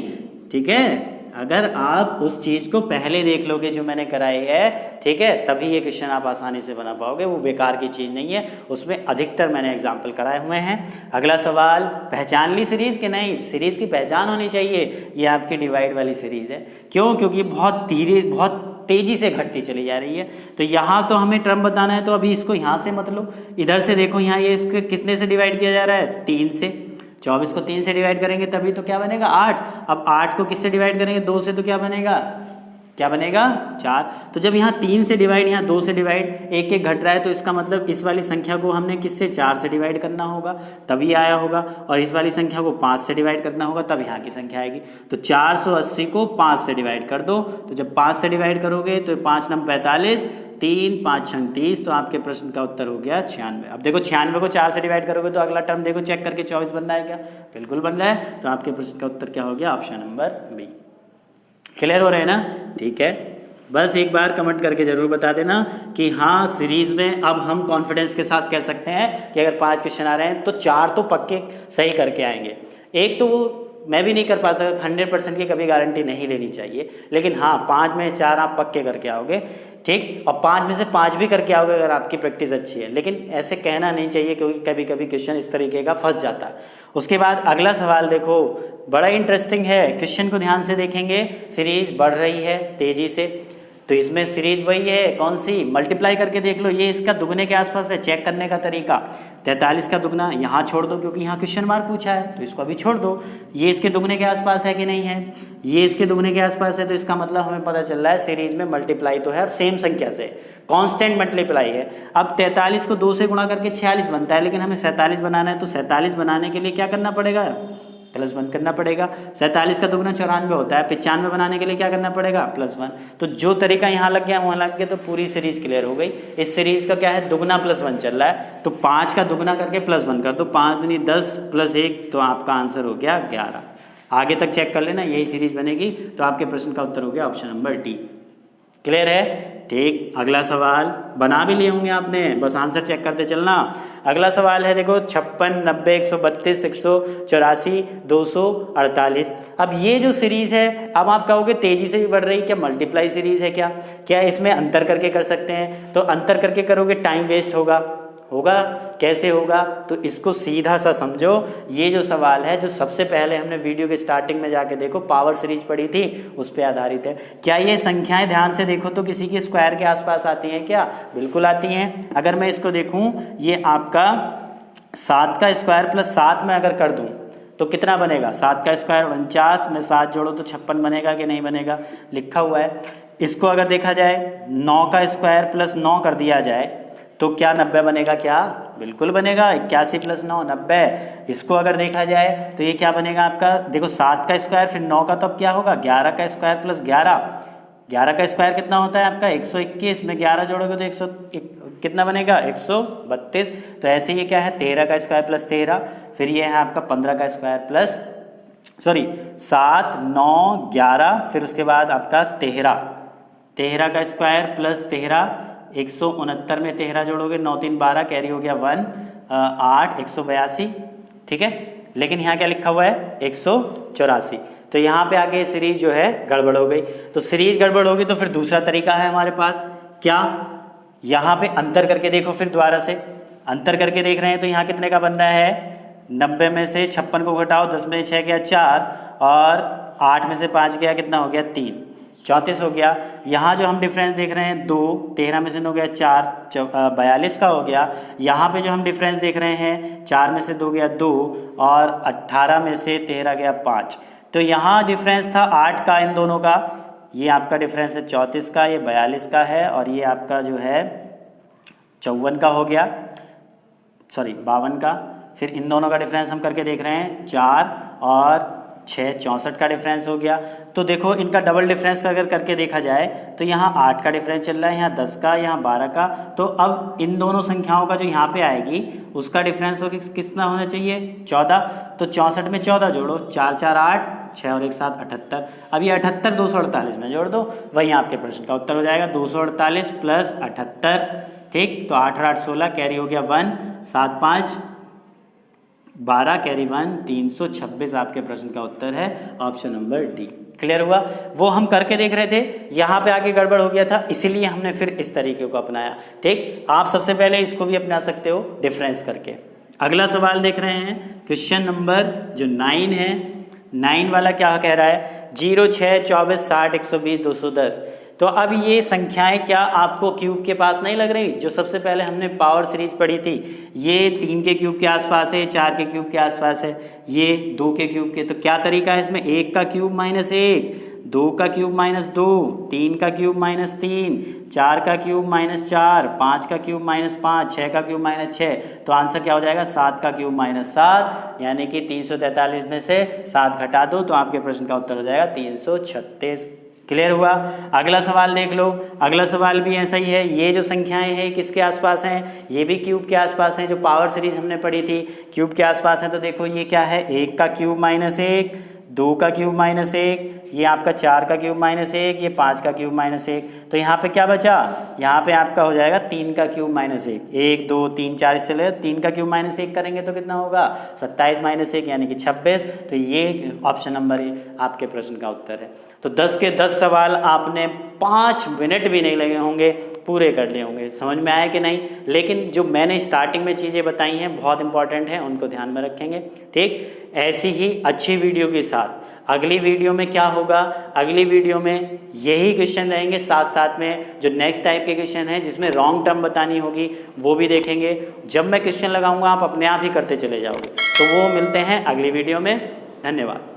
ठीक है, अगर आप उस चीज़ को पहले देख लोगे जो मैंने कराई है, ठीक है, तभी ये क्वेश्चन आप आसानी से बना पाओगे। वो बेकार की चीज़ नहीं है, उसमें अधिकतर मैंने एग्जाम्पल कराए हुए हैं। अगला सवाल, पहचान ली सीरीज़ कि नहीं? सीरीज़ की पहचान होनी चाहिए। ये आपकी डिवाइड वाली सीरीज़ है। क्यों? क्योंकि बहुत तेज़ी से घटती चली जा रही है। तो यहाँ तो हमें टर्म बताना है, तो अभी इसको यहाँ से मत लो, इधर से देखो, यहाँ ये इसके कितने से डिवाइड किया जा रहा है, 3 से। 24 को 3 से डिवाइड करेंगे तभी तो क्या बनेगा, 8। अब 8 को किससे डिवाइड करेंगे, 2 से, तो क्या बनेगा 4। तो जब यहाँ 3 से डिवाइड, यहाँ 2 से डिवाइड, एक एक घट रहा है, तो इसका मतलब इस वाली संख्या को हमने किससे, 4 से डिवाइड करना होगा तभी आया होगा, और इस वाली संख्या को 5 से डिवाइड करना होगा तब यहाँ की संख्या आएगी। तो 480 को 5 से डिवाइड कर दो। तो जब 5 से डिवाइड करोगे तो 5 9 45, 3 5 6 30। तो आपके प्रश्न का उत्तर हो गया 96। अब देखो 96 को 4 से डिवाइड करोगे तो अगला टर्म देखो चेक करके 24 बन रहा है क्या, बिल्कुल बन रहा है। तो आपके प्रश्न का उत्तर क्या हो गया, ऑप्शन नंबर बी। क्लियर हो रहे हैं ना? ठीक है, बस एक बार कमेंट करके ज़रूर बता देना कि हाँ सीरीज़ में अब हम कॉन्फिडेंस के साथ कह सकते हैं कि अगर 5 क्वेश्चन आ रहे हैं तो 4 तो पक्के सही करके आएंगे। एक तो वो मैं भी नहीं कर पाता, 100% की कभी गारंटी नहीं लेनी चाहिए, लेकिन हाँ 5 में 4 आप पक्के करके आओगे, ठीक, और 5 में से 5 भी करके आओगे अगर आपकी प्रैक्टिस अच्छी है। लेकिन ऐसे कहना नहीं चाहिए, क्योंकि कभी कभी क्वेश्चन इस तरीके का फंस जाता है। उसके बाद अगला सवाल देखो, बड़ा इंटरेस्टिंग है, क्वेश्चन को ध्यान से देखेंगे। सीरीज बढ़ रही है तेज़ी से, तो इसमें सीरीज वही है, कौन सी, मल्टीप्लाई करके देख लो, ये इसका दुगने के आसपास है। चेक करने का तरीका, 43 का दुगना यहाँ छोड़ दो क्योंकि यहाँ क्वेश्चन मार्क पूछा है, तो इसको अभी छोड़ दो। ये इसके दुगने के आसपास है कि नहीं है, ये इसके दुगने के आसपास है, तो इसका मतलब हमें पता चल रहा है सीरीज में मल्टीप्लाई तो है और सेम संख्या से, कांस्टेंट मल्टीप्लाई है। अब 43 को 2 से गुणा करके 46 बनता है, लेकिन हमें 47 बनाना है, तो 47 बनाने के लिए क्या करना पड़ेगा, +1 करना पड़ेगा। 47 का दुगना 94 होता है, 95 बनाने के लिए क्या करना पड़ेगा, +1। तो जो तरीका यहाँ लग गया वहाँ लग गया, तो पूरी सीरीज क्लियर हो गई। इस सीरीज का क्या है, दुगना +1 चल रहा है, तो 5 का दुगना करके +1 कर दो, 5 दूनी 10 + 1, तो आपका आंसर हो गया 11। आगे तक चेक कर लेना, यही सीरीज बनेगी, तो आपके प्रश्न का उत्तर हो गया ऑप्शन नंबर डी। क्लियर है, ठीक। अगला सवाल बना भी लिए होंगे आपने, बस आंसर चेक करते चलना। अगला सवाल है, देखो 56, 90, 132, 184, 248। अब ये जो सीरीज है, अब आप कहोगे तेजी से भी बढ़ रही, क्या मल्टीप्लाई सीरीज है, क्या इसमें अंतर करके कर सकते हैं, तो अंतर करके करोगे टाइम वेस्ट होगा। कैसे होगा, तो इसको सीधा सा समझो। ये जो सवाल है, जो सबसे पहले हमने वीडियो के स्टार्टिंग में जाके देखो पावर सीरीज पढ़ी थी, उस पर आधारित है। क्या ये संख्याएं ध्यान से देखो तो किसी के स्क्वायर के आसपास आती हैं क्या, बिल्कुल आती हैं। अगर मैं इसको देखूं, ये आपका 7 का स्क्वायर +7 में अगर कर दूं तो कितना बनेगा, 7 का स्क्वायर 49 में 7 जोड़ो तो 56 बनेगा कि नहीं बनेगा, लिखा हुआ है। इसको अगर देखा जाए 9 का स्क्वायर +9 कर दिया जाए तो क्या 90 बनेगा, क्या बिल्कुल बनेगा, 81 + 9 90। इसको अगर देखा जाए तो ये क्या बनेगा आपका, देखो 7 का स्क्वायर फिर 9 का, तो अब क्या होगा 11 का स्क्वायर +11। 11 का स्क्वायर कितना होता है आपका 121, में 11 जोड़ोगे तो 100 कितना बनेगा 132। तो ऐसे ये क्या है 13 का स्क्वायर +13, फिर ये है आपका 15 का स्क्वायर 7 9 11, फिर उसके बाद आपका 13 का स्क्वायर +13, 169 में 13 जोड़ोगे 9 3 12, कैरी हो गया 1 8 182, ठीक है। लेकिन यहाँ क्या लिखा हुआ है 184, तो यहाँ पे आके सीरीज जो है गड़बड़ हो गई। तो सीरीज गड़बड़ होगी तो फिर दूसरा तरीका है हमारे पास, क्या, यहाँ पे अंतर करके देखो। फिर दोबारा से अंतर करके देख रहे हैं तो यहाँ कितने का बन रहा है, 90 में से 56 को घटाओ, 10 में 6 गया 4, और 8 में से 5 गया कितना हो गया 3, 34 हो गया। यहाँ जो हम डिफरेंस देख रहे हैं 2, 13 में से 9 गया 4, 42 का हो गया। यहाँ पे जो हम डिफरेंस देख रहे हैं 4 में से 2 गया 2, और 18 में से 13 गया 5। तो यहाँ डिफरेंस था 8 का इन दोनों का, ये आपका डिफरेंस है 34 का, ये 42 का है, और ये आपका जो है 54 का हो गया, 52 का। फिर इन दोनों का डिफरेंस हम करके देख रहे हैं 4 और 6 64 का डिफरेंस हो गया। तो देखो इनका डबल डिफरेंस का अगर करके देखा जाए तो यहाँ 8 का डिफरेंस चल रहा है, यहाँ 10 का, यहाँ 12 का। तो अब इन दोनों संख्याओं का जो यहाँ पे आएगी उसका डिफरेंस हो कितना होना चाहिए 14। तो 64 में 14 जोड़ो, 4 4 8, 6 और 1 7 78। अब ये 78 248 में जोड़ दो, वही आपके प्रश्न का उत्तर हो जाएगा 248 + 78, ठीक। तो 8 8 16, कैरी हो गया 1, 7 5 12, कैरी 1, 326 आपके प्रश्न का उत्तर है ऑप्शन नंबर डी। क्लियर हुआ, वो हम करके देख रहे थे, यहाँ पे आके गड़बड़ हो गया था, इसीलिए हमने फिर इस तरीके को अपनाया, ठीक। आप सबसे पहले इसको भी अपना सकते हो डिफरेंस करके। अगला सवाल देख रहे हैं, क्वेश्चन नंबर जो 9 है, 9 वाला क्या कह रहा है, 0 6 24 60 120 210। तो अब ये संख्याएं क्या आपको क्यूब के पास नहीं लग रही, जो सबसे पहले हमने पावर सीरीज पढ़ी थी, ये 3 के क्यूब के आसपास है, 4 के क्यूब के आसपास है, ये 2 के क्यूब के। तो क्या तरीका है इसमें, 1 का क्यूब -1, 2 का क्यूब -2, 3 का क्यूब -3, 4 का क्यूब -4, 5 का क्यूब -5, 6 का क्यूब -6। तो आंसर क्या हो जाएगा 7 का क्यूब -7, यानी कि 343 में से 7 घटा दो तो आपके प्रश्न का उत्तर हो जाएगा 336। क्लियर हुआ। अगला सवाल देख लो, अगला सवाल भी ऐसा ही है। ये जो संख्याएं हैं किसके आसपास हैं, ये भी क्यूब के आसपास हैं, जो पावर सीरीज हमने पढ़ी थी क्यूब के आसपास हैं। तो देखो ये क्या है, 1 का क्यूब -1, 2 का क्यूब -1, ये आपका 4 का क्यूब -1, ये 5 का क्यूब -1। तो यहाँ पे क्या बचा, यहाँ पे आपका हो जाएगा 3 का क्यूब -1, 1 2 3 4 इससे ले 3 का क्यूब -1 करेंगे तो कितना होगा 27 -1 यानी कि 26। तो ये ऑप्शन नंबर आपके प्रश्न का उत्तर है। तो 10 के 10 सवाल आपने 5 मिनट भी नहीं लगे होंगे, पूरे कर लिए होंगे। समझ में आया कि नहीं। लेकिन जो मैंने स्टार्टिंग में चीज़ें बताई हैं बहुत इंपॉर्टेंट हैं, उनको ध्यान में रखेंगे, ठीक। ऐसी ही अच्छी वीडियो के साथ अगली वीडियो में क्या होगा, अगली वीडियो में यही क्वेश्चन रहेंगे, साथ साथ में जो नेक्स्ट टाइप के क्वेश्चन हैं जिसमें रॉन्ग टर्म बतानी होगी वो भी देखेंगे। जब मैं क्वेश्चन लगाऊंगा आप अपने आप ही करते चले जाओगे। तो वो मिलते हैं अगली वीडियो में। धन्यवाद।